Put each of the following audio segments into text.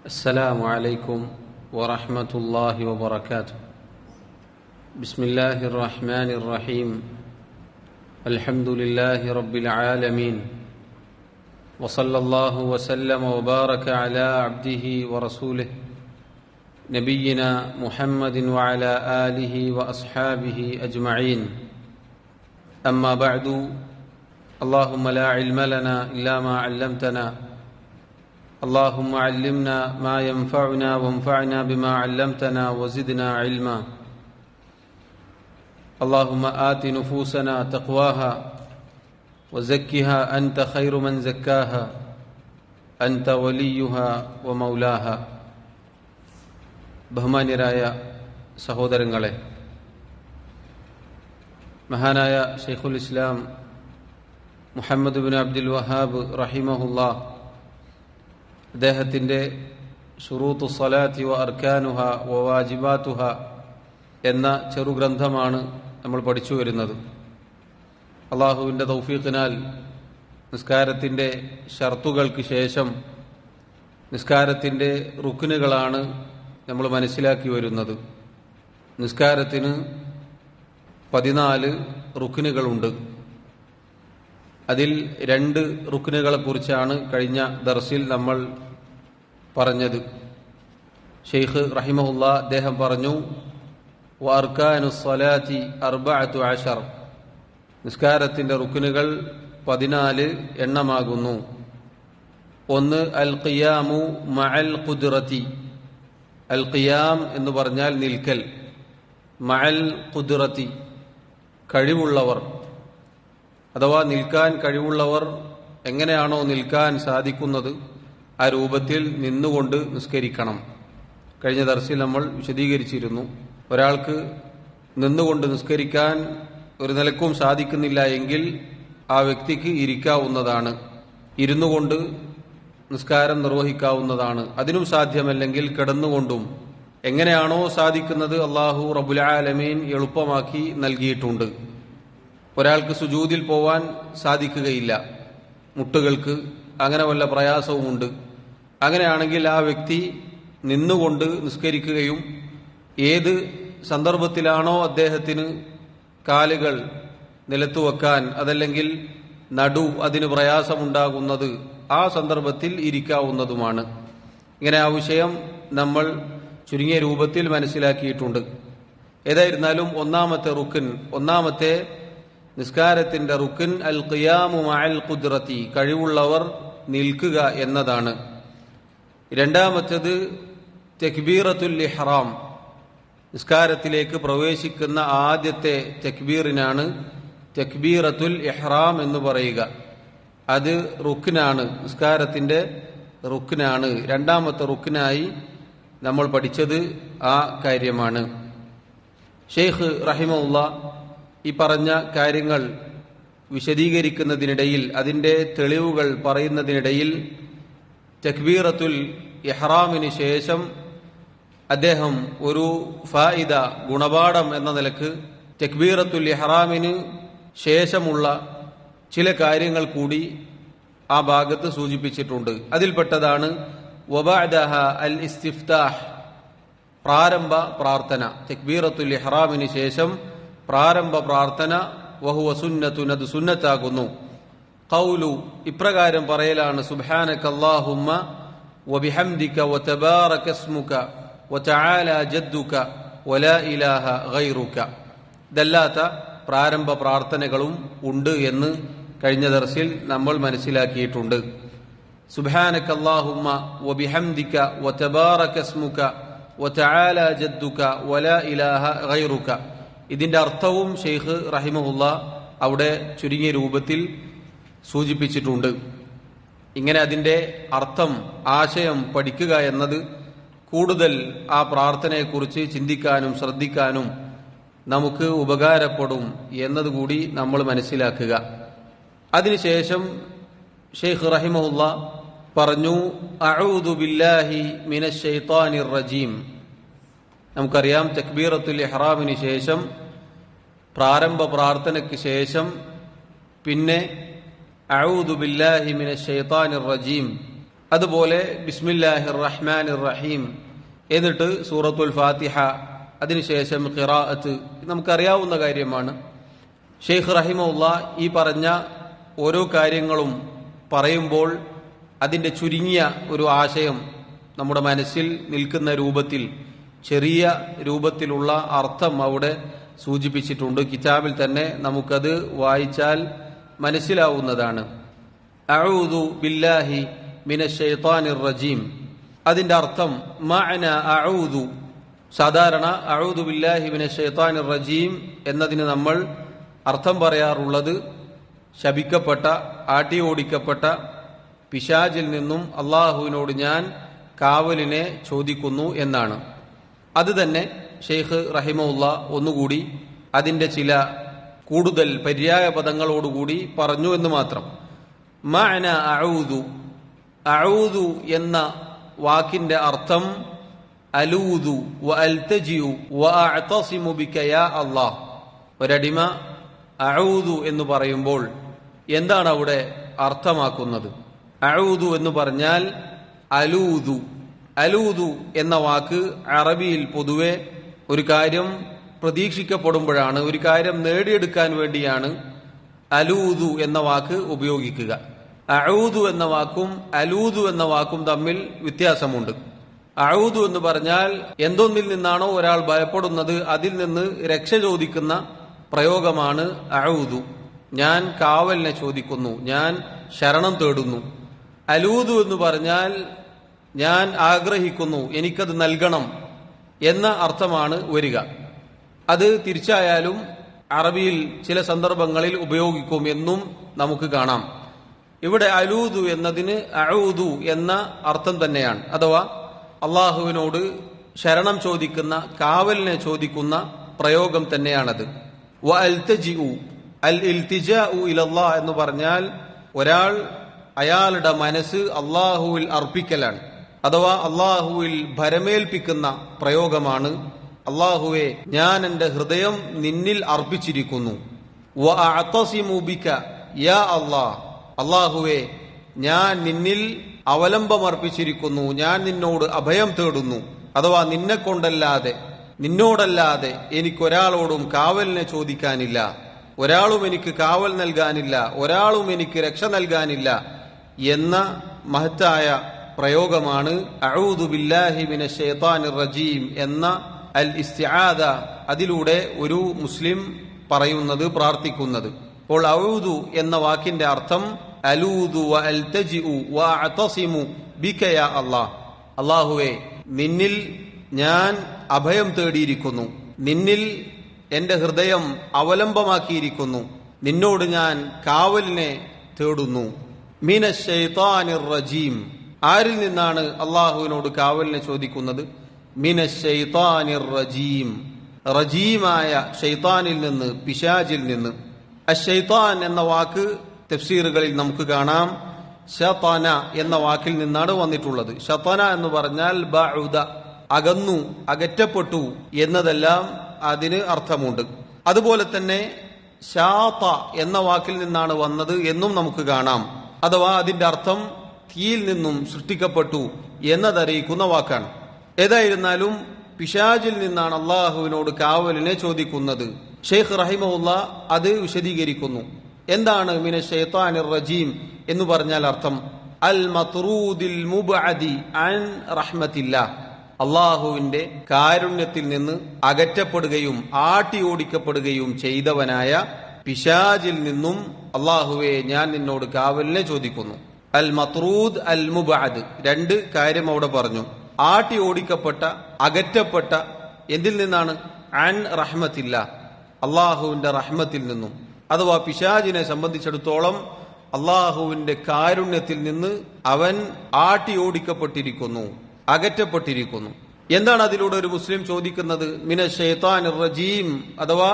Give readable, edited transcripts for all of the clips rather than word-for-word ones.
السلام عليكم ورحمة الله وبركاته. بسم الله الرحمن الرحيم. الحمد لله رب العالمين، وصلى الله وسلم وبارك على عبده ورسوله نبينا محمد وعلى آله وأصحابه أجمعين. أما بعد، اللهم لا علم لنا إلا ما علمتنا، اللهم علمنا ما ينفعنا وانفعنا بما علمتنا وزدنا علما. اللهم آت نفوسنا تقواها وزكها أنت خير من زكاها أنت وليها ومولاها. ബഹുമാന്യരായ സഹോദരങ്ങളെ, മഹാനായ ശൈഖുൽ ഇസ്ലാം മുഹമ്മദ് ബിൻ അബ്ദുൽ വഹാബ് റഹിമഹുല്ലാഹ് അദ്ദേഹത്തിൻ്റെ ശുറൂത്തു സ്വലാത്തി വ അർക്കാനുഹ വ വാജിബാത്തുഹ എന്ന ചെറുഗ്രന്ഥമാണ് നമ്മൾ പഠിച്ചു വരുന്നത്. അള്ളാഹുവിൻ്റെ തൗഫീഖിനാൽ നിസ്കാരത്തിൻ്റെ ഷർത്തുകൾക്ക് ശേഷം നിസ്കാരത്തിൻ്റെ റുക്നുകളാണ് നമ്മൾ മനസ്സിലാക്കി വരുന്നത്. നിസ്കാരത്തിന് 14 റുക്നുകളുണ്ട്. അതിൽ 2 റുക്നുകളെക്കുറിച്ചാണ് കഴിഞ്ഞ ദർസിൽ നമ്മൾ പറഞ്ഞത്. ഷെയ്ഖ് റഹിമഹുല്ലാ അദ്ദേഹം പറഞ്ഞു, വ അർക്കാനുസ് സ്വലാത്തി 14, നിസ്കാരത്തിൻ്റെ റുക്നുകൾ 14 എണ്ണമാകുന്നു. 1 അൽ ഖിയാമു മഅൽ ഖുദ്റതി. അൽ ഖിയാം എന്ന് പറഞ്ഞാൽ നിൽക്കൽ, മഅൽ ഖുദ്റതി കഴിവുള്ളവർ, അഥവാ നിൽക്കാൻ കഴിവുള്ളവർ എങ്ങനെയാണോ നിൽക്കാൻ സാധിക്കുന്നത് ആ രൂപത്തിൽ നിന്നുകൊണ്ട് നിസ്കരിക്കണം. കഴിഞ്ഞ ദർസിൽ നമ്മൾ വിശദീകരിച്ചിരുന്നു. ഒരാൾക്ക് നിന്നുകൊണ്ട് നിസ്കരിക്കാൻ ഒരു നിലക്കും സാധിക്കുന്നില്ല എങ്കിൽ ആ വ്യക്തിക്ക് ഇരിക്കാവുന്നതാണ്, ഇരുന്നു കൊണ്ട് നിസ്കാരം നിർവഹിക്കാവുന്നതാണ്. അതിനും സാധ്യമല്ലെങ്കിൽ കിടന്നുകൊണ്ടും എങ്ങനെയാണോ സാധിക്കുന്നത് അല്ലാഹു റബ്ബുൽ ആലമീൻ എളുപ്പമാക്കി നൽകിയിട്ടുണ്ട്. ഒരാൾക്ക് സുജൂദിൽ പോവാൻ സാധിക്കുകയില്ല, മുട്ടുകൾക്ക് അങ്ങനെ വല്ല പ്രയാസവുമുണ്ട്. അങ്ങനെയാണെങ്കിൽ ആ വ്യക്തി നിന്നുകൊണ്ട് നിസ്കരിക്കുകയും ഏത് സന്ദർഭത്തിലാണോ അദ്ദേഹത്തിന് കാലുകൾ നിലത്തു വെക്കാൻ അതല്ലെങ്കിൽ നടു അതിന് പ്രയാസമുണ്ടാകുന്നത് ആ സന്ദർഭത്തിൽ ഇരിക്കാവുന്നതുമാണ്. ഇങ്ങനെ ആ വിഷയം നമ്മൾ ചുരുങ്ങിയ രൂപത്തിൽ മനസ്സിലാക്കിയിട്ടുണ്ട്. ഏതായിരുന്നാലും ഒന്നാമത്തെ നിസ്കാരത്തിന്റെ റുക്ൻ അൽ ഖിയാമു മഅൽ ഖുദ്റതി, കഴിവുള്ളവർ നിൽക്കുക എന്നതാണ്. രണ്ടാമത്തേത് തക്ബീറത്തുൽ ഇഹ്റാം, നിസ്കാരത്തിലേക്ക് പ്രവേശിക്കുന്ന ആദ്യത്തെ തക്ബീറിനാണ് തക്ബീറത്തുൽ ഇഹ്റാം എന്ന് പറയുക. അത് റുക്നാണ്, നിസ്കാരത്തിന്റെ റുക്നാണ്. രണ്ടാമത്തെ റുക്നായി നമ്മൾ പഠിച്ചത് ആ കാര്യമാണ്. ഷെയ്ഖ് റഹിമഹുല്ലാഹ് ഈ പറഞ്ഞ കാര്യങ്ങൾ വിശദീകരിക്കുന്നതിനിടയിൽ, അതിൻ്റെ തെളിവുകൾ പറയുന്നതിനിടയിൽ തക്ബീറത്തുൽ ഇഹ്റാമിന് ശേഷം അദ്ദേഹം ഒരു ഫായിദ, ഗുണപാഠം എന്ന നിലക്ക് തക്ബീറത്തുൽ ഇഹ്റാമിന് ശേഷമുള്ള ചില കാര്യങ്ങൾ കൂടി ആ ഭാഗത്ത് സൂചിപ്പിച്ചിട്ടുണ്ട്. അതിൽപ്പെട്ടതാണ് വബഅദഹ അൽ ഇസ്തിഫ്താഹ്, പ്രാരംഭ പ്രാർത്ഥന. തക്ബീറത്തുൽ ഇഹ്റാമിന് ശേഷം പ്രാരംഭ പ്രാർത്ഥന, വഹുവ സുന്നത്തുൻ, അത് സുന്നത്താകുന്നു. ഖൗലു, ഇപ്രകാരം പറയലാണ്, സുബ്ഹാനക അല്ലാഹുമ്മ വബിഹംദിക വതബാറക ഇസ്മുക വതആല ജദ്ദുക വലാ ഇലാഹ ഗൈറുക. ഇതല്ലാത്ത പ്രാരംഭ പ്രാർത്ഥനകളും ഉണ്ട് എന്ന് കഴിഞ്ഞ ദർസിൽ നമ്മൾ മനസ്സിലാക്കിയിട്ടുണ്ട്. സുബ്ഹാനക അല്ലാഹുമ്മ വബിഹംദിക വതബാറക ഇസ്മുക വതആല ജദ്ദുക വലാ ഇലാഹ ഗൈറുക. ഇതിന്റെ അർത്ഥവും ഷെയ്ഖ് റഹിമഹുല്ലാഹ് അവിടെ ചുരുങ്ങിയ രൂപത്തിൽ സൂചിപ്പിച്ചിട്ടുണ്ട്. ഇങ്ങനെ അതിന്റെ അർത്ഥം, ആശയം പഠിക്കുക എന്നത് കൂടുതൽ ആ പ്രാർത്ഥനയെക്കുറിച്ച് ചിന്തിക്കാനും ശ്രദ്ധിക്കാനും നമുക്ക് ഉപകാരപ്പെടും എന്നതുകൂടി നമ്മൾ മനസ്സിലാക്കുക. അതിനുശേഷം ഷെയ്ഖ് റഹിമഹുല്ലാഹ് പറഞ്ഞു, അഊദു ബില്ലാഹി മിനശ് ശൈത്താനിർ റജീം. നമുക്കറിയാം, തക്ബീറത്തുൽ ഇഹ്റാമിന് ശേഷം, പ്രാരംഭ പ്രാർത്ഥനയ്ക്ക് ശേഷം പിന്നെ അഊദു ബില്ലാഹി മിനശ് ശൈത്താനിർ റജീം, അതുപോലെ ബിസ്മില്ലാഹിർ റഹ്മാനിർ റഹീം, എന്നിട്ട് സൂറത്തുൽ ഫാത്തിഹ, അതിനുശേഷം ഖിറാഅത്ത്. നമുക്കറിയാവുന്ന കാര്യമാണ്. ഷെയ്ഖ് റഹിമഹുല്ലാ ഈ പറഞ്ഞ ഓരോ കാര്യങ്ങളും പറയുമ്പോൾ അതിൻ്റെ ചുരുങ്ങിയ ഒരു ആശയം നമ്മുടെ മനസ്സിൽ നിൽക്കുന്ന രൂപത്തിൽ, ചെറിയ രൂപത്തിലുള്ള അർത്ഥം അവിടെ സൂചിപ്പിച്ചിട്ടുണ്ട്. കിതാബിൽ തന്നെ നമുക്കത് വായിച്ചാൽ മനസ്സിലാവുന്നതാണ്. അഊദു ബില്ലാഹി മിനശ് ശൈത്താനിർ റജീം, അതിൻ്റെ അർത്ഥം മഅന അഊദു. സാധാരണ അഊദു ബില്ലാഹി മിനശ് ശൈത്താനിർ റജീം എന്നതിന് നമ്മൾ അർത്ഥം പറയാറുള്ളത് ശപിക്കപ്പെട്ട, ആട്ടി ഓടിക്കപ്പെട്ട പിശാചിൽ നിന്നും അള്ളാഹുവിനോട് ഞാൻ കാവലിനെ ചോദിക്കുന്നു എന്നാണ്. അത് തന്നെ ഷെയ്ഖ് റഹിമഹുല്ലാ ഒന്നുകൂടി അതിൻ്റെ ചില കൂടുതൽ പര്യായ പദങ്ങളോടുകൂടി പറഞ്ഞു എന്ന് മാത്രം. മഅന അഊദു, അഊദു എന്ന വാക്കിന്റെ അർത്ഥം അലൂദു വ അൽതജിഉ വ അഅതസിമു ബിക യാ അല്ലാഹ്. ഒരടിമ അഊദു എന്ന് പറയുമ്പോൾ എന്താണ് അവിടെ അർത്ഥമാക്കുന്നത്? അഊദു എന്ന് പറഞ്ഞാൽ അലൂദു. അലൂദു എന്ന വാക്ക് അറബിയിൽ പൊതുവെ ഒരു കാര്യം പ്രതീക്ഷിക്കപ്പെടുമ്പോഴാണ്, ഒരു കാര്യം നേടിയെടുക്കാൻ വേണ്ടിയാണ് അലൂദു എന്ന വാക്ക് ഉപയോഗിക്കുക. അഊദു എന്ന വാക്കും അലൂദു എന്ന വാക്കും തമ്മിൽ വ്യത്യാസമുണ്ട്. അഊദു എന്ന് പറഞ്ഞാൽ എന്തൊന്നിൽ നിന്നാണോ ഒരാൾ ഭയപ്പെടുന്നത് അതിൽ നിന്ന് രക്ഷ ചോദിക്കുന്ന പ്രയോഗമാണ് അഊദു. ഞാൻ കാവലിനെ ചോദിക്കുന്നു, ഞാൻ ശരണം തേടുന്നു. അലൂദു എന്ന് പറഞ്ഞാൽ ഞാൻ ആഗ്രഹിക്കുന്നു, എനിക്കത് നൽകണം എന്ന അർത്ഥമാണ് വരിക. അത് തിരിച്ചായാലും അറബിയിൽ ചില സന്ദർഭങ്ങളിൽ ഉപയോഗിക്കും എന്നും നമുക്ക് കാണാം. ഇവിടെ അലൂദു എന്നതിന് അഊദു എന്ന അർത്ഥം തന്നെയാണ്. അഥവാ അള്ളാഹുവിനോട് ശരണം ചോദിക്കുന്ന, കാവലിനെ ചോദിക്കുന്ന പ്രയോഗം തന്നെയാണത്. വ അൽതജിഉ, അൽ ഇൽതിജാഉ ഇലല്ലാഹ് എന്ന് പറഞ്ഞാൽ ഒരാൾ അയാളുടെ മനസ്സ് അള്ളാഹുവിൽ അർപ്പിക്കലാണ്. അഥവാ അള്ളാഹുവിൽ ഭരമേൽപ്പിക്കുന്ന പ്രയോഗമാണ്. അള്ളാഹുവെ, ഞാൻ എൻ്റെ ഹൃദയം നിന്നിൽ അർപ്പിച്ചിരിക്കുന്നു. വ അഅതസിമു ബിക യാ അല്ലാഹ്, അള്ളാഹുവെ, ഞാൻ നിന്നിൽ അവലംബമർപ്പിച്ചിരിക്കുന്നു, ഞാൻ നിന്നോട് അഭയം തേടുന്നു. അഥവാ നിന്നെ കൊണ്ടല്ലാതെ, നിന്നോടല്ലാതെ എനിക്കൊരാളോടും കാവലിനെ ചോദിക്കാനില്ല, ഒരാളും എനിക്ക് കാവൽ നൽകാനില്ല, ഒരാളും എനിക്ക് രക്ഷ നൽകാനില്ല എന്ന മഹത്തായ പ്രയോഗമാണ് അഊദു ബില്ലാഹി മിനശ് ശൈത്താനിർ റജീം എന്ന അൽ ഇസ്തിആദ. അതിലൂടെ ഒരു മുസ്ലിം പറയുന്നത്, പ്രാർത്ഥിക്കുന്നത്. അപ്പോൾ അഊദു എന്ന വാക്കിന്റെ അർത്ഥം അലൂദു വ അൽതജിഉ വ അഅതസിമു ബിക യാ അല്ലാഹ്, അല്ലാഹുവേ, നിന്നിൽ ഞാൻ അഭയം തേടിയിരിക്കുന്നു, നിന്നിൽ എന്റെ ഹൃദയം അവലംബമാക്കിയിരിക്കുന്നു, നിന്നോട് ഞാൻ കാവലിനെ തേടുന്നു. മിനശ് ശൈത്താനിർ റജീം, ആരിൽ നിന്നാണ് അള്ളാഹുവിനോട് കാവലിനെ ചോദിക്കുന്നത്? മിനശ് ശൈത്താനിർ റജീം, റജീമായ ഷൈത്താനിൽ നിന്ന്, പിശാചിൽ നിന്ന്. അശ്ശൈത്താൻ എന്ന വാക്ക് തഫ്സീറുകളിൽ നമുക്ക് കാണാം ശതന എന്ന വാക്കിൽ നിന്നാണ് വന്നിട്ടുള്ളത്. ശതന എന്ന് പറഞ്ഞാൽ ബഅുദ, അകന്നു, അകറ്റപ്പെട്ടു എന്നതെല്ലാം അതിന് അർത്ഥമുണ്ട്. അതുപോലെ തന്നെ ശാത എന്ന വാക്കിൽ നിന്നാണ് വന്നത് എന്നും നമുക്ക് കാണാം. അഥവാ അതിന്റെ അർത്ഥം തീയിൽ നിന്നും സൃഷ്ടിക്കപ്പെട്ടു എന്നതറിയിക്കുന്ന വാക്കാണ്. ഏതായിരുന്നാലും പിശാചിൽ നിന്നാണ് അള്ളാഹുവിനോട് കാവലിനെ ചോദിക്കുന്നത്. ഷെയ്ഖ് റഹിമഹുല്ലാ അത് വിശദീകരിക്കുന്നു. എന്താണ് മിനശ് ശൈത്താനിർ റജീം എന്ന് പറഞ്ഞാൽ അർത്ഥം? അൽ മത്റൂദിൽ മുബ്അദി അൻ റഹ്മത്തില്ലാ, അള്ളാഹുവിന്റെ കാരുണ്യത്തിൽ നിന്ന് അകറ്റപ്പെടുകയും ആട്ടി ഓടിക്കപ്പെടുകയും ചെയ്തവനായ പിശാചിൽ നിന്നും അള്ളാഹുവെ, ഞാൻ നിന്നോട് കാവലിനെ ചോദിക്കുന്നു. അൽ മത്റൂദ്, അൽ മുബ്അദ്, രണ്ട് കാര്യം അവിടെ പറഞ്ഞു. ആട്ടി ഓടിക്കപ്പെട്ട, അകറ്റപ്പെട്ട എന്തിൽ നിന്നാണ്? അൻ റഹ്മത്തില്ല, അള്ളാഹുവിന്റെ റഹ്മത്തിൽ നിന്നും. അഥവാ പിശാചിനെ സംബന്ധിച്ചിടത്തോളം അള്ളാഹുവിന്റെ കാരുണ്യത്തിൽ നിന്ന് അവൻ ആട്ടി ഓടിക്കപ്പെട്ടിരിക്കുന്നു, അകറ്റപ്പെട്ടിരിക്കുന്നു. എന്താണ് അതിലൂടെ ഒരു മുസ്ലിം ചോദിക്കുന്നത്? മിനശ് ശൈത്താനിർ റജീം അഥവാ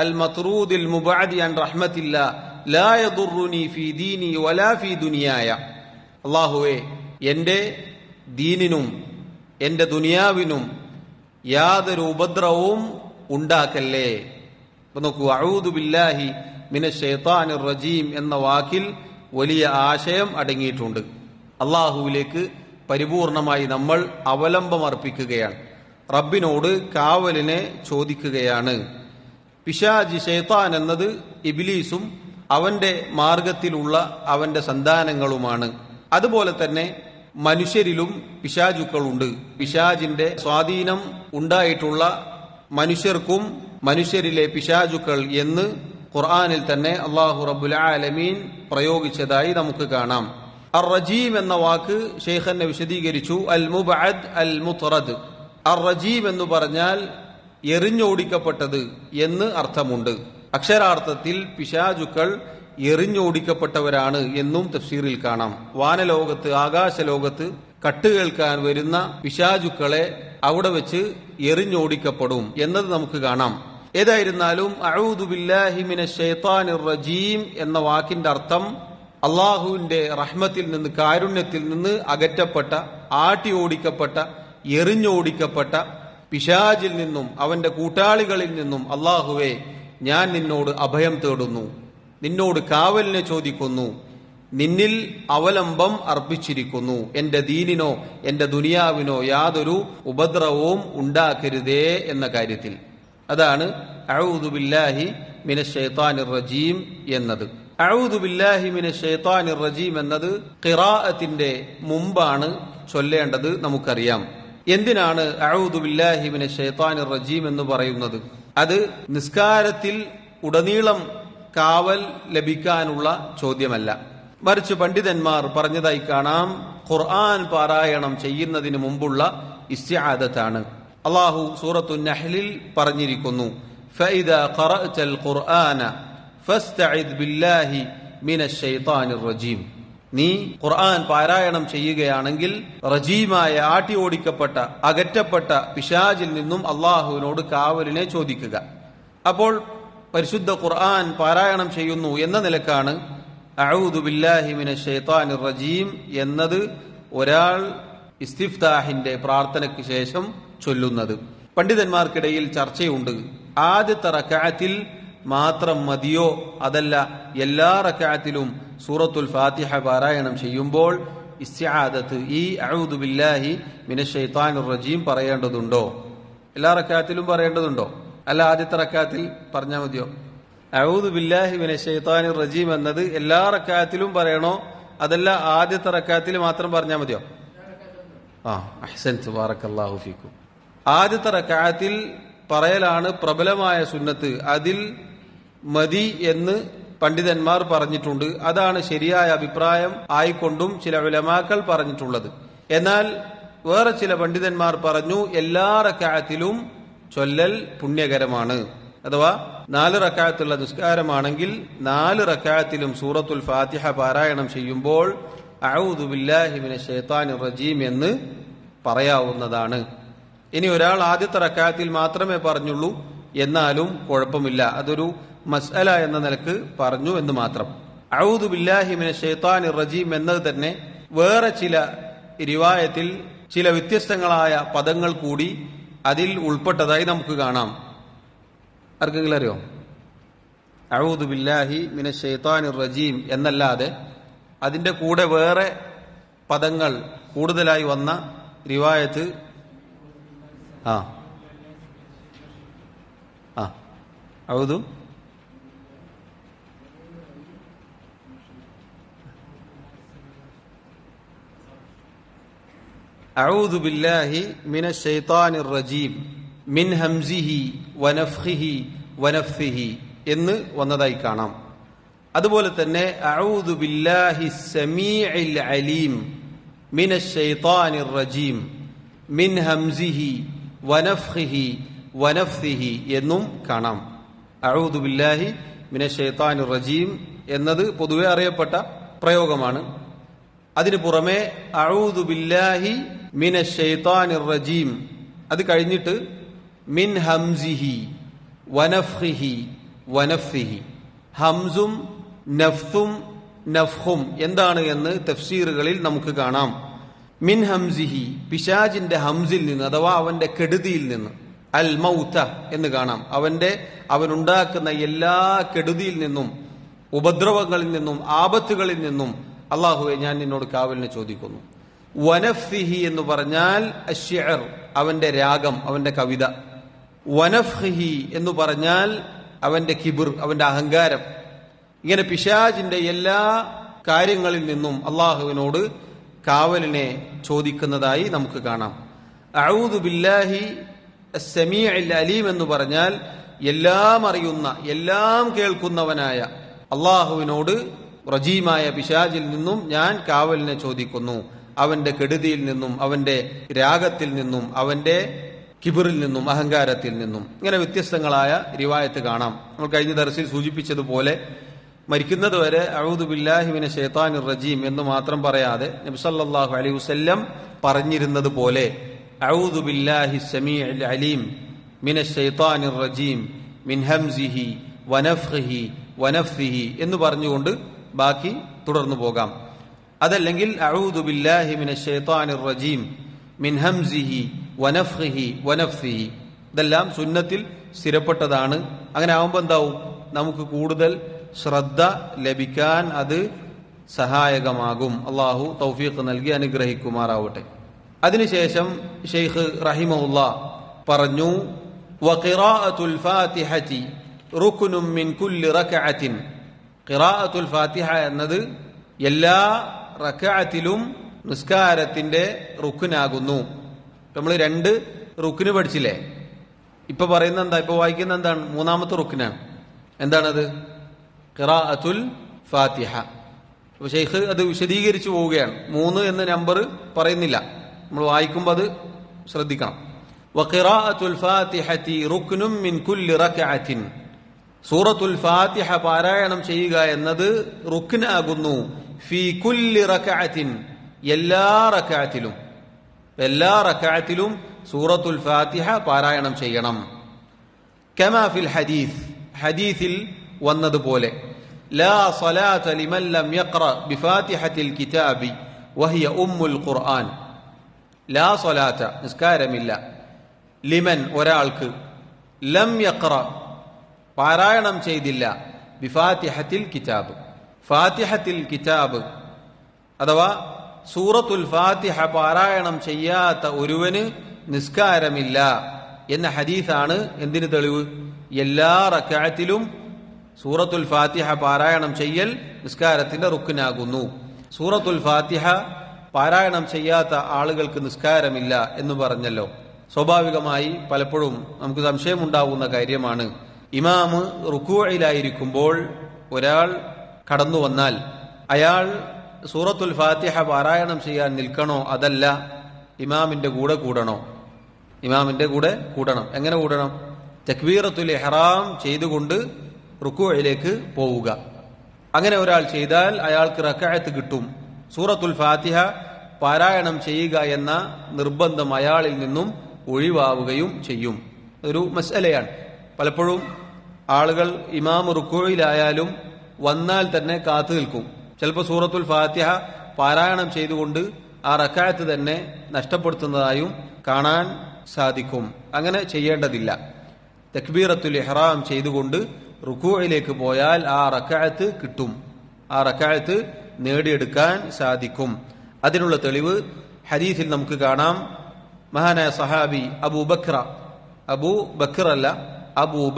അൽ മത്റൂദിൽ മുബ്അദി അൻ റഹ്മത്തില്ല ലാ യദുറുനി ഫീ ദീനി വലാ ഫീ ദുനിയായ, അല്ലാഹുവേ, എൻ്റെ ദീനിനും എൻ്റെ ദുനിയാവിനും യാതൊരു ഉപദ്രവവും ഉണ്ടാക്കല്ലേ. അപ്പൊ നോക്കൂ, അഊദു ബില്ലാഹി മിനശ് ശൈത്താനിർ റജീം എന്ന വാക്കിൽ വലിയ ആശയം അടങ്ങിയിട്ടുണ്ട്. അള്ളാഹുവിലേക്ക് പരിപൂർണമായി നമ്മൾ അവലംബം അർപ്പിക്കുകയാണ്, റബ്ബിനോട് കാവലിനെ ചോദിക്കുകയാണ്. പിശാച് ശൈത്താൻ എന്നത് ഇബ്ലീസും അവന്റെ മാർഗത്തിലുള്ള അവന്റെ സന്താനങ്ങളുമാണ്. അതുപോലെ തന്നെ മനുഷ്യരിലും പിശാചുക്കളുണ്ട്. പിശാചിന്റെ സ്വാധീനം ഉണ്ടായിട്ടുള്ള മനുഷ്യർക്കും മനുഷ്യരിലെ പിശാചുക്കൾ എന്ന് ഖുർആനിൽ തന്നെ അല്ലാഹു റബ്ബുൽ ആലമീൻ പ്രയോഗിച്ചതായി നമുക്ക് കാണാം. അർ-റജീം എന്ന വാക്ക് ശൈഖന്നെ വിശദീകരിച്ചു. അൽ മുബഅദ് അൽ മുത്റദ്. അർ-റജീം എന്ന് പറഞ്ഞാൽ എറിഞ്ഞോടിക്കപ്പെട്ടത് എന്ന് അർത്ഥമുണ്ട്. അക്ഷരാർത്ഥത്തിൽ പിശാചുക്കൾ എറിഞ്ഞോടിക്കപ്പെട്ടവരാണ് എന്നും തഫ്സീറിൽ കാണാം. വാനലോകത്ത് ആകാശലോകത്ത് കട്ടുകേൾക്കാൻ വരുന്ന പിശാചുക്കളെ അവിടെ വെച്ച് എറിഞ്ഞോടിക്കപ്പെടും എന്നത് നമുക്ക് കാണാം. ഏതായിരുന്നാലും അഊദു ബില്ലാഹി മിനശ് ശൈത്താനിർ റജീം എന്ന വാക്കിന്റെ അർത്ഥം അള്ളാഹുവിന്റെ റഹ്മത്തിൽ നിന്ന്, കാരുണ്യത്തിൽ നിന്ന് അകറ്റപ്പെട്ട, ആട്ടി ഓടിക്കപ്പെട്ട, എറിഞ്ഞോടിക്കപ്പെട്ട പിശാചിൽ നിന്നും അവന്റെ കൂട്ടാളികളിൽ നിന്നും അള്ളാഹുവേ ഞാൻ നിന്നോട് അഭയം തേടുന്നു, നിന്നോട് കാവലിനെ ചോദിക്കുന്നു, നിന്നിൽ അവലംബം അർപ്പിച്ചിരിക്കുന്നു, എന്റെ ദീനിനോ എന്റെ ദുനിയാവിനോ യാതൊരു ഉപദ്രവവും ഉണ്ടാക്കരുതേ എന്ന കാര്യത്തിൽ. അതാണ് അഊദു ബില്ലാഹി മിനശ് ശൈത്താനിർ റജീം എന്നത്. അഊദു ബില്ലാഹി മിനശ് ശൈത്താനിർ റജീം എന്നത് ഖിറാഅത്തിന്റെ മുമ്പാണ് ചൊല്ലേണ്ടത്, നമുക്കറിയാം. എന്തിനാണ് അഊദു ബില്ലാഹി മിനശ് ശൈത്താനിർ റജീം എന്ന് പറയുന്നത്? അത് നിസ്കാരത്തിൽ ഉടനീളം കാവൽ ലഭിക്കാനുള്ള ചോദ്യമല്ല, മറിച്ച് പണ്ഡിതന്മാർ പറഞ്ഞതായി കാണാം, ഖുർആൻ പാരായണം ചെയ്യുന്നതിന് മുമ്പുള്ള ഇസ്തിആദത്താണ്. അല്ലാഹു സൂറത്തുൻ നഹ്ലിൽ പറഞ്ഞിരിക്കുന്നു, ഫഇദാ ഖറഅതൽ ഖുർആന ഫസ്തഇദ് ബില്ലാഹി മിനശ് ശൈത്താനിർ റജീം. നീ ഖുർആൻ പാരായണം ചെയ്യുകയാണെങ്കിൽ റജീമായ, ആട്ടി ഓടിക്കപ്പെട്ട, അകറ്റപ്പെട്ട പിശാചിൽ നിന്നും അള്ളാഹുവിനോട് കാവലിനെ ചോദിക്കുക. അപ്പോൾ പരിശുദ്ധ ഖുർആൻ പാരായണം ചെയ്യുന്നു എന്ന നിലക്കാണ് അഊദു ബില്ലാഹി മിനശ് ശൈത്താനിർ റജീം എന്നത് ഒരാൾ ഇസ്തിഫ്താഹിന്റെ പ്രാർത്ഥനയ്ക്ക് ശേഷം ചൊല്ലുന്നത്. പണ്ഡിതന്മാർക്കിടയിൽ ചർച്ചയുണ്ട്, ആദ്യത്തെ റക്അത്തിൽ മാത്രം മതിയോ, അതല്ല എല്ലാ റക്അത്തിലും സൂറത്തുൽ ഫാത്തിഹ പാരായണം ചെയ്യുമ്പോൾ ഇസ്തിആദത്ത്, ഈ അഊദു ബില്ലാഹി മിനശ് ശൈത്താനിർ റജീം പറയേണ്ടതുണ്ടോ? എല്ലാ റക്അത്തിലും പറയേണ്ടതുണ്ടോ? അല്ല ആദ്യത്തെ റക്അത്തിൽ പറഞ്ഞാൽ മതിയോ? അഊദു ബില്ലാഹി മിനശ് ശൈത്താനിർ റജീം എന്നത് എല്ലാ റക്അത്തിലും പറയണോ, അതല്ല ആദ്യത്തെ റക്അത്തിൽ മാത്രം പറഞ്ഞാൽ മതിയോ? അഹ്സൻതു, ബാറക്കല്ലാഹു ഫീക്കും. ആദ്യത്തെ റക്അത്തിൽ പറയലാണ് പ്രബലമായ സുന്നത്ത്, അതിൽ മതി എന്ന് പണ്ഡിതന്മാർ പറഞ്ഞിട്ടുണ്ട്. അതാണ് ശരിയായ അഭിപ്രായം ആയിക്കൊണ്ടും ചില ഉലമാക്കൾ പറഞ്ഞിട്ടുള്ളത്. എന്നാൽ വേറെ ചില പണ്ഡിതന്മാർ പറഞ്ഞു എല്ലാ റക്അത്തിലും ചൊല്ലൽ പുണ്യകരമാണ്. അഥവാ 4 റക്അത്തുള്ള നിസ്കാരമാണെങ്കിൽ 4 റക്അത്തിലും സൂറത്തുൽ ഫാത്തിഹ പാരായണം ചെയ്യുമ്പോൾ അഊദു ബില്ലാഹി മിനശ് ശൈത്താനിർ റജീം എന്ന് പറയാവുന്നതാണ്. ഇനി ഒരാൾ ആദ്യത്തെ റക്അത്തിൽ മാത്രമേ പറഞ്ഞുള്ളൂ എന്നാലും കുഴപ്പമില്ല, അതൊരു മസ്അല എന്ന നിലക്ക് പറഞ്ഞു എന്ന് മാത്രം. അഊദു ബില്ലാഹി മിനശ് ശൈത്താനിർ റജീം എന്നത് തന്നെ വേറെ ചില റിവായത്തിൽ ചില വ്യത്യസ്തങ്ങളായ പദങ്ങൾ കൂടി അതിൽ ഉൾപ്പെട്ടതായി നമുക്ക് കാണാം. ആർക്കെങ്കിലും അറിയോ? അഊദു ബില്ലാഹി മിനശ് ശൈത്താനിർ റജീം എന്നല്ലാതെ അതിന്റെ കൂടെ വേറെ പദങ്ങൾ കൂടുതലായി വന്ന റിവായത്ത് ഔദു അഊദു ബില്ലാഹി മിനശ് ശൈത്താനിർ റജീം മിൻ ഹംസിഹി വനഫ്ഖിഹി വനഫ്സിഹി എന്ന് വന്നതായി കാണാം. അതുപോലെ തന്നെ അഊദു ബില്ലാഹി സമീഇൽ അലീം മിനശ് ശൈത്താനിർ റജീം മിൻ ഹംസിഹി വനഫ്ഖിഹി വനഫ്സിഹി എന്നും കാണാം. അഊദു ബില്ലാഹി മിനശ് ശൈത്താനിർ റജീം എന്നത് പൊതുവെ അറിയപ്പെട്ട പ്രയോഗമാണ്. അതിനു പുറമെ അഊദു ബില്ലാഹി മിനശ് ശൈത്താനിർ റജീം, അത് കഴിഞ്ഞിട്ട് മിൻ ഹംസിഹി വനഫ്ഖിഹി വനഫ്സിഹി. ഹംസും നഫ്സും നഫ്ഖും എന്താണ് എന്ന് തഫ്സീറുകളിൽ നമുക്ക് കാണാം. മിൻ ഹംസിഹി, പിശാചിന്റെ ഹംസിൽ നിന്ന് അഥവാ അവന്റെ കെടുതിയിൽ നിന്ന്, അൽ മൗത എന്ന് കാണാം. അവനുണ്ടാക്കുന്ന എല്ലാ കെടുതിയിൽ നിന്നും, ഉപദ്രവങ്ങളിൽ നിന്നും, ആപത്തുകളിൽ നിന്നും അള്ളാഹുവെ ഞാൻ നിന്നോട് കാവലിനെ ചോദിക്കുന്നു. വനഫ്സിഹി എന്ന് പറഞ്ഞാൽ അശ്ശിഅർ, അവന്റെ രാഗം, അവന്റെ കവിത. വനഫ്ഹിഹി എന്ന് പറഞ്ഞാൽ അവന്റെ കിബിർ, അവന്റെ അഹങ്കാരം. ഇങ്ങനെ പിശാചിന്റെ എല്ലാ കാര്യങ്ങളിൽ നിന്നും അള്ളാഹുവിനോട് കാവലിനെ ചോദിക്കുന്നതായി നമുക്ക് കാണാം. അഊദു ബില്ലാഹി അസ്സമീഉൽ അലീം എന്ന് പറഞ്ഞാൽ എല്ലാം അറിയുന്ന, എല്ലാം കേൾക്കുന്നവനായ അള്ളാഹുവിനോട് റജീമായ പിശാചിൽ നിന്നും ഞാൻ കാവലിനെ ചോദിക്കുന്നു. അവന്റെ കെടുതിയിൽ നിന്നും, അവന്റെ രാഗത്തിൽ നിന്നും, അവന്റെ കിബിറിൽ നിന്നും, അഹങ്കാരത്തിൽ നിന്നും. ഇങ്ങനെ വ്യത്യസ്തങ്ങളായ റിവായത്ത് കാണാം. നമ്മൾ കഴിഞ്ഞ ദർസിൽ സൂചിപ്പിച്ചതുപോലെ മരിക്കുന്നത് വരെ അഊദു ബില്ലാഹി മിനശ് ശൈത്താനിർ റജീം എന്ന് മാത്രം പറയാതെ നബി സല്ലല്ലാഹു അലൈഹി വസല്ലം പറഞ്ഞിരുന്നത് പോലെ അഊദു ബില്ലാഹി സമീഉൽ അലീം മിനശ് ശൈത്താനിർ റജീം മിൻ ഹംസിഹി വനഫ്ഖിഹി വനഫ്സിഹി എന്ന് പറഞ്ഞുകൊണ്ട് ബാക്കി തുടർന്നു പോകാം. അതല്ലെങ്കിൽ അഊദു ബില്ലാഹി മിനശ് ശൈത്താനിർ റജീം മിൻ ഹംസിഹി വനഫ്ഖിഹി വനഫ്സിഹി. ഇതെല്ലാം സുന്നത്തിൽ സ്ഥിരപ്പെട്ടതാണ്. അങ്ങനെ ആവുമ്പോൾ എന്താവും? നമുക്ക് കൂടുതൽ ശ്രദ്ധ ലഭിക്കാൻ അത് സഹായകമാകും. അള്ളാഹു തൗഫീഖ് നൽകി അനുഗ്രഹിക്കുമാറാവട്ടെ. അതിനുശേഷം ഷെയ്ഖ് റഹിമഹുല്ലാ പറഞ്ഞു, വഖിറാഅത്തുൽ ഫാത്തിഹതി റുക്നുൻ മിൻ കുല്ലി റക്അത്തിൻ. ഖിറാഅത്തുൽ ഫാത്തിഹ എന്നത് എല്ലാ റക്അത്തിലും നിസ്കാരത്തിന്റെ റുക്നാകുന്നു. നമ്മൾ 2 റുക്ന് പഠിച്ചില്ലേ? ഇപ്പൊ പറയുന്ന എന്താ, ഇപ്പൊ വായിക്കുന്ന എന്താണ്? 3ാമത്തെ റുക്നാണ്. എന്താണത്? ഖിറാഅത്തുൽ ഫാത്തിഹ. അപ്പൊ ഷെയ്ഖ് അത് വിശദീകരിച്ചു പോവുകയാണ്. 3 എന്ന നമ്പർ പറയുന്നില്ല, നമ്മൾ വായിക്കുമ്പോൾ അത് ശ്രദ്ധിക്കണം. വഖിറാഅത്തുൽ ഫാത്തിഹതി റുക്നുൻ മിൻ കുല്ലി റക്അത്തിൻ. സൂറത്തുൽ ഫാത്തിഹ പാരായണം ചെയ്യുക എന്നത് റുക്നാകുന്നു. ഫീ കുല്ലി റക്അത്തിൻ, എല്ലാ റക്അത്തിലും, എല്ലാ റക്അത്തിലും സൂറത്തുൽ ഫാത്തിഹ പാരായണം ചെയ്യണം. കമാ ഫിൽ ഹദീസ്, ഹദീസിൽ വന്നതുപോലെ ലാ സ്വലാത ലിമൻ ലം യഖറ ബിഫാത്തിഹത്തിൽ കിതാബി വഹിയ ഉമ്മുൽ ഖുർആൻ. ലാ സ്വലാത, നിസ്കാരമില്ല, ലിമൻ ഒരാൾക്ക്, ലം യഖറ പാരായണം ചെയ്തില്ല, ബിഫാത്തിഹത്തിൽ കിതാബ്, ഫാത്തിഹത്തിൽ കിതാബ് അഥവാ സൂറത്തുൽ ഫാത്തിഹ പാരായണം ചെയ്യാത്ത ഒരുവന് നിസ്കാരമില്ല എന്ന ഹദീസാണ് എന്തിന് തെളിവ്? എല്ലാ റക്അത്തിലും സൂറത്തുൽ ഫാത്തിഹ പാരായണം ചെയ്യൽ നിസ്കാരത്തിന്റെ റുക്നാകുന്നു. സൂറത്തുൽ ഫാത്തിഹ പാരായണം ചെയ്യാത്ത ആളുകൾക്ക് നിസ്കാരമില്ല എന്ന് പറഞ്ഞല്ലോ. സ്വാഭാവികമായി പലപ്പോഴും നമുക്ക് സംശയമുണ്ടാവുന്ന കാര്യമാണ്. ഇമാമ് റുക്കൂഇലായിരിക്കുമ്പോൾ ഒരാൾ കടന്നു വന്നാൽ അയാൾ സൂറത്തുൽ ഫാത്തിഹ പാരായണം ചെയ്യാൻ നിൽക്കണോ, അതല്ല ഇമാമിന്റെ കൂടെ കൂടണോ? ഇമാമിന്റെ കൂടെ കൂടണം. എങ്ങനെ കൂടണം? തക്ബീറത്തുൽ ഇഹ്റാം ചെയ്തുകൊണ്ട് റുക്കൂഇലേക്ക് പോവുക. അങ്ങനെ ഒരാൾ ചെയ്താൽ അയാൾക്ക് റക്അത്ത് കിട്ടും. സൂറത്തുൽ ഫാത്തിഹ പാരായണം ചെയ്യുക എന്ന നിർബന്ധം അയാളിൽ നിന്നും ഒഴിവാവുകയും ചെയ്യും. ഒരു മസ്അലയാണ്. പലപ്പോഴും ആളുകൾ ഇമാം റുക്കൂഇലായാലും വന്നാൽ തന്നെ കാത്തു നിൽക്കും. ചിലപ്പോൾ സൂറത്തുൽ ഫാത്തിഹ പാരായണം ചെയ്തുകൊണ്ട് ആ റക്അത്ത് തന്നെ നഷ്ടപ്പെടുത്തുന്നതായും കാണാൻ സാധിക്കും. അങ്ങനെ ചെയ്യേണ്ടതില്ല. തക്ബീറത്തുൽ ഇഹ്റാം ചെയ്തുകൊണ്ട് റുക്കൂഇലേക്ക് പോയാൽ ആ റക്അത്ത് കിട്ടും, ആ റക്അത്ത് നേടിയെടുക്കാൻ സാധിക്കും. അതിനുള്ള തെളിവ് ഹദീസിൽ നമുക്ക് കാണാം. മഹാനായ സഹാബി അബൂ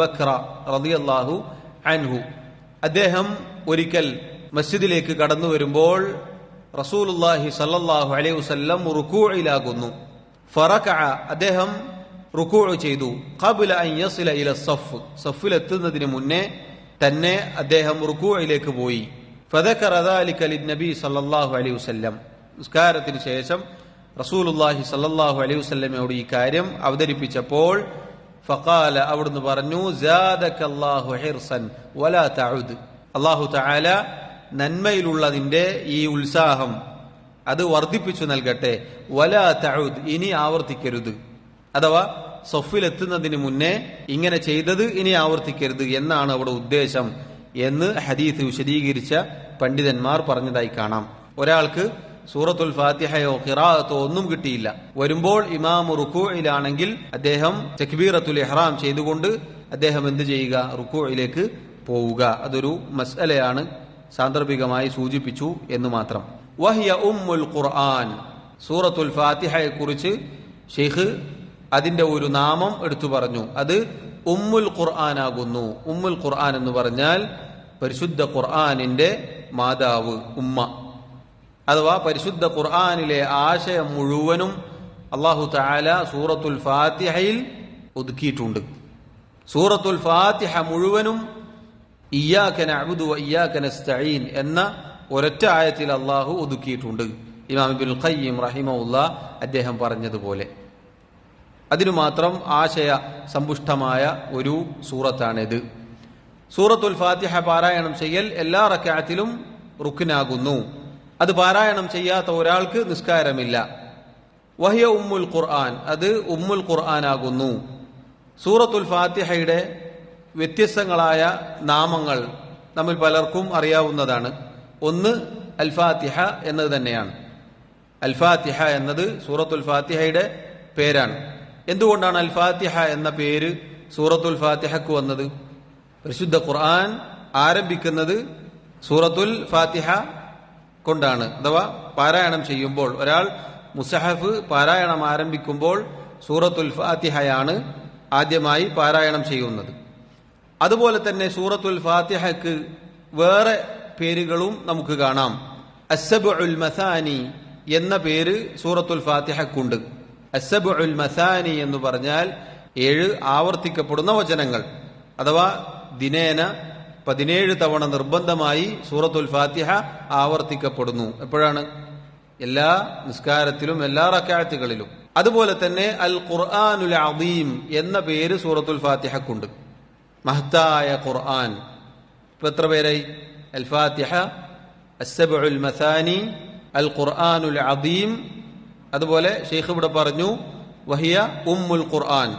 ബക്ര റളിയല്ലാഹു അൻഹു, അദ്ദേഹം ഒരിക്കൽ മസ്ജിദിലേക്ക് കടന്നു വരുമ്പോൾ റസൂലുള്ളാഹി സ്വല്ലല്ലാഹു അലൈഹി വസല്ലം റുക്കൂഇലാകുന്നു. ഫറകഅ, അദ്ദേഹം റുക്കൂഉ ചെയ്തു. ഖബ്ല അൻ യസില ഇല സഫ്, സഫിലെത്തുന്നതിന് മുന്നേ തന്നെ അദ്ദേഹം റുക്കൂഇലേക്ക് പോയി. ഫദകറ ദാലിക ലിന്നബി സ്വല്ലല്ലാഹു അലൈഹി വസല്ലം, നിസ്കാരത്തിന് ശേഷം റസൂലുള്ളാഹി സ്വല്ലല്ലാഹു അലൈഹി വസല്ലമയോട് ഈ കാര്യം അവതരിപ്പിച്ചപ്പോൾ ഫഖാല, അവിടുന്ന് പറഞ്ഞു, സാദകല്ലാഹു ഹിർസൻ വലാ തഉദ്, അല്ലാഹു തആല നന്മയിലുള്ളതിന്റെ ഈ ഉത്സാഹം അത് വർദ്ധിപ്പിച്ചു നൽകട്ടെ. വലാ തഉദ്, ഇനി ആവർത്തിക്കരുത്. അഥവാ സഫിലെത്തുന്നതിന് മുന്നേ ഇങ്ങനെ ചെയ്തത് ഇനി ആവർത്തിക്കരുത് എന്നാണ് അവിടെ ഉദ്ദേശം എന്ന് ഹദീസ് വിശദീകരിച്ച പണ്ഡിതന്മാർ പറഞ്ഞതായി കാണാം. ഒരാൾക്ക് സൂറത്തുൽ ഫാത്തിഹയോ ഖിറാഅത്തോ ഒന്നും കിട്ടിയില്ല, വരുമ്പോൾ ഇമാം റുക്കൂഇലാണെങ്കിൽ അദ്ദേഹം തക്ബീറത്തുൽ ഇഹ്റാം ചെയ്തുകൊണ്ട് അദ്ദേഹം എന്ത് ചെയ്യുക? റുക്കൂഇലേക്ക് പോവുക. അതൊരു മസ്അലയാണ്. സാന്ദർഭികമായി സൂചിപ്പിച്ചു എന്ന് മാത്രം. വഹിയ ഉമ്മുൽ ഖുർആൻ, സൂറത്തുൽ ഫാത്തിഹയെ കുറിച്ച് ഷെയ്ഖ് അതിന്റെ ഒരു നാമം എടുത്തു പറഞ്ഞു. അത് ഉമ്മുൽ ഖുർആൻ ആകുന്നു. ഉമ്മുൽ ഖുർആൻ എന്ന് പറഞ്ഞാൽ പരിശുദ്ധ ഖുർആനിന്റെ മാതാവ്, ഉമ്മ. അഥവാ പരിശുദ്ധ ഖുർആനിലെ ആശയം മുഴുവനും അല്ലാഹു തആല സൂറത്തുൽ ഫാത്തിഹയിൽ ഒതുക്കിയിട്ടുണ്ട്. സൂറത്തുൽ ഫാത്തിഹ മുഴുവനും ഇയ്യാക നഅ്ബുദു വ ഇയ്യാക നസ്തഈൻ എന്ന ഒരൊറ്റ ആയത്തിൽ അല്ലാഹു ഒതുക്കിയിട്ടുണ്ട്. ഇമാം ഇബ്നുൽ ഖയ്യിം റഹിമഹുല്ലാഹ് അദ്ദേഹം പറഞ്ഞതുപോലെ അതിനു മാത്രം ആശയ സമ്പുഷ്ടമായ ഒരു സൂറത്താണിത്. സൂറത്തുൽ ഫാത്തിഹ പാരായണം ചെയ്യൽ എല്ലാ റക്അത്തിലും റുക്നാകുന്നു. അത് പാരായണം ചെയ്യാത്ത ഒരാൾക്ക് നിസ്കാരമില്ല. വഹിയ ഉമ്മുൽ ഖുർആൻ, അത് ഉമ്മുൽ ഖുർആൻ ആകുന്നു. സൂറത്തുൽ ഫാത്തിഹയുടെ വ്യത്യസ്തങ്ങളായ നാമങ്ങൾ നമ്മിൽ പലർക്കും അറിയാവുന്നതാണ്. ഒന്ന് അൽ ഫാത്തിഹ എന്നത് തന്നെയാണ്. അൽ ഫാത്തിഹ എന്നത് സൂറത്തുൽ ഫാത്തിഹയുടെ പേരാണ്. എന്തുകൊണ്ടാണ് അൽ ഫാത്തിഹ എന്ന പേര് സൂറത്തുൽ ഫാത്തിഹക്ക് വന്നത്? പരിശുദ്ധ ഖുർആൻ ആരംഭിക്കുന്നത് സൂറത്തുൽ ഫാത്തിഹ കൊണ്ടാണ്. അഥവാ പാരായണം ചെയ്യുമ്പോൾ ഒരാൾ മുസഹഫ് പാരായണം ആരംഭിക്കുമ്പോൾ സൂറത്തുൽ ഫാത്തിഹയാണ് ആദ്യമായി പാരായണം ചെയ്യുന്നത്. അതുപോലെ തന്നെ സൂറത്തുൽ ഫാത്തിഹക്ക് വേറെ പേരുകളും നമുക്ക് കാണാം. അസ്സബഉൽ മസാനി എന്ന പേര് സൂറത്തുൽ ഫാത്തിഹക്കുണ്ട്. അസ്സബഉൽ മസാനി എന്ന് പറഞ്ഞാൽ 7 ആവർത്തിക്കപ്പെടുന്ന വചനങ്ങൾ. അഥവാ ദിനേന 17 തവണ നിർബന്ധമായി സൂറത്തുൽ ഫാത്തിഹ ആവർത്തിക്കപ്പെടുന്നു. എപ്പോഴാണ്? എല്ലാ നിസ്കാരത്തിലും എല്ലാ റക്അത്തുകളിലും. അതുപോലെ തന്നെ അൽ ഖുർആനുൽ അദീം എന്ന പേര് സൂറത്തുൽ ഫാത്തിഹക്കുണ്ട്. മഹത്തായ ഖുർആൻ. ഇപ്പൊ എത്ര പേരായി? അൽ ഫാത്തിഹ, അസ്സബഉൽ മസാനി, അൽ ഖുർആനുൽ അദീം. അതുപോലെ ഷെയ്ഖ് ഇവിടെ പറഞ്ഞു വഹിയ ഉമ്മുൽ ഖുർആൻ,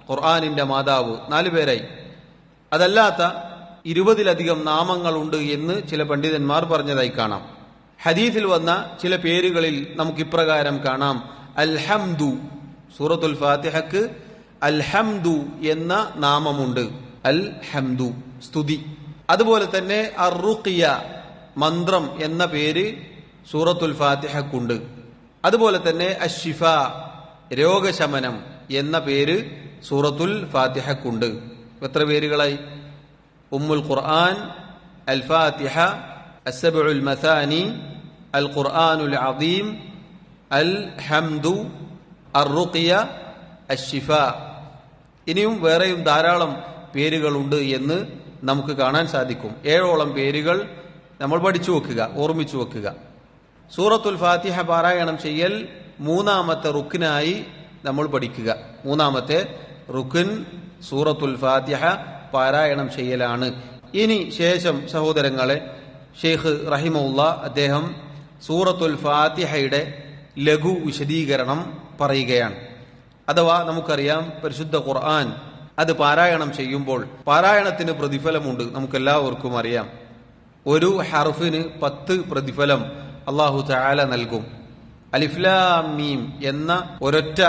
ഖുർആനിന്റെ മാതാവ്. 4 പേരായി. അതല്ലാത്ത 20-ലധികം നാമങ്ങളുണ്ട് എന്ന് ചില പണ്ഡിതന്മാർ പറഞ്ഞതായി കാണാം. ഹദീസിൽ വന്ന ചില പേരുകളിൽ നമുക്ക് ഇപ്രകാരം കാണാം. അൽഹംദു, സൂറത്തുൽ ഫാത്തിഹക്ക് അൽഹംദു എന്ന നാമമുണ്ട്. അൽ ഹംദു, സ്തുതി. അതുപോലെ തന്നെ അർറുഖിയ, മന്ത്രം എന്ന പേര് സൂറത്തുൽ ഫാത്തിഹക്കുണ്ട്. അതുപോലെ തന്നെ അശ്ശിഫ, രോഗശമനം എന്ന പേര് സൂറത്തുൽ ഫാത്തിഹക്കുണ്ട്. എത്ര പേരുകളായി? ഉമ്മുൽ ഖുർആൻ, അൽ ഫാത്തിഹ, അസ്സബഉൽ മസാനി, അൽ ഖുർആനുൽ അദീം, അൽ ഹംദു, അർറുഖിയ, അശ്ശിഫ. ഇനിയും വേറെയും ധാരാളം പേരുകളുണ്ട് എന്ന് നമുക്ക് കാണാൻ സാധിക്കും. 7ഓളം പേരുകൾ നമ്മൾ പഠിച്ചു വെക്കുക, ഓർമ്മിച്ചു വെക്കുക. സൂറത്തുൽ ഫാത്തിഹ പാരായണം ചെയ്യൽ 3ാമത്തെ റുക്നായി നമ്മൾ പഠിക്കുക. 3ാമത്തെ റുക്ൻ സൂറത്തുൽ ഫാത്തിഹ പാരായണം ചെയ്യലാണ്. ഇനി ശേഷം സഹോദരങ്ങളെ ഷെയ്ഖ് റഹിമഹുല്ലാഹ് അദ്ദേഹം സൂറത്തുൽ ഫാത്തിഹയുടെ ലഘു വിശദീകരണം പറയുകയാണ്. അഥവാ നമുക്കറിയാം പരിശുദ്ധ ഖുർആൻ അത് പാരായണം ചെയ്യുമ്പോൾ പാരായണത്തിന് പ്രതിഫലമുണ്ട്. നമുക്കെല്ലാവർക്കും അറിയാം. ഒരു ഹർഫിന് 10 പ്രതിഫലം അല്ലാഹു തആല നൽകും. അലിഫ് ലാം മീം എന്ന ഒരൊറ്റ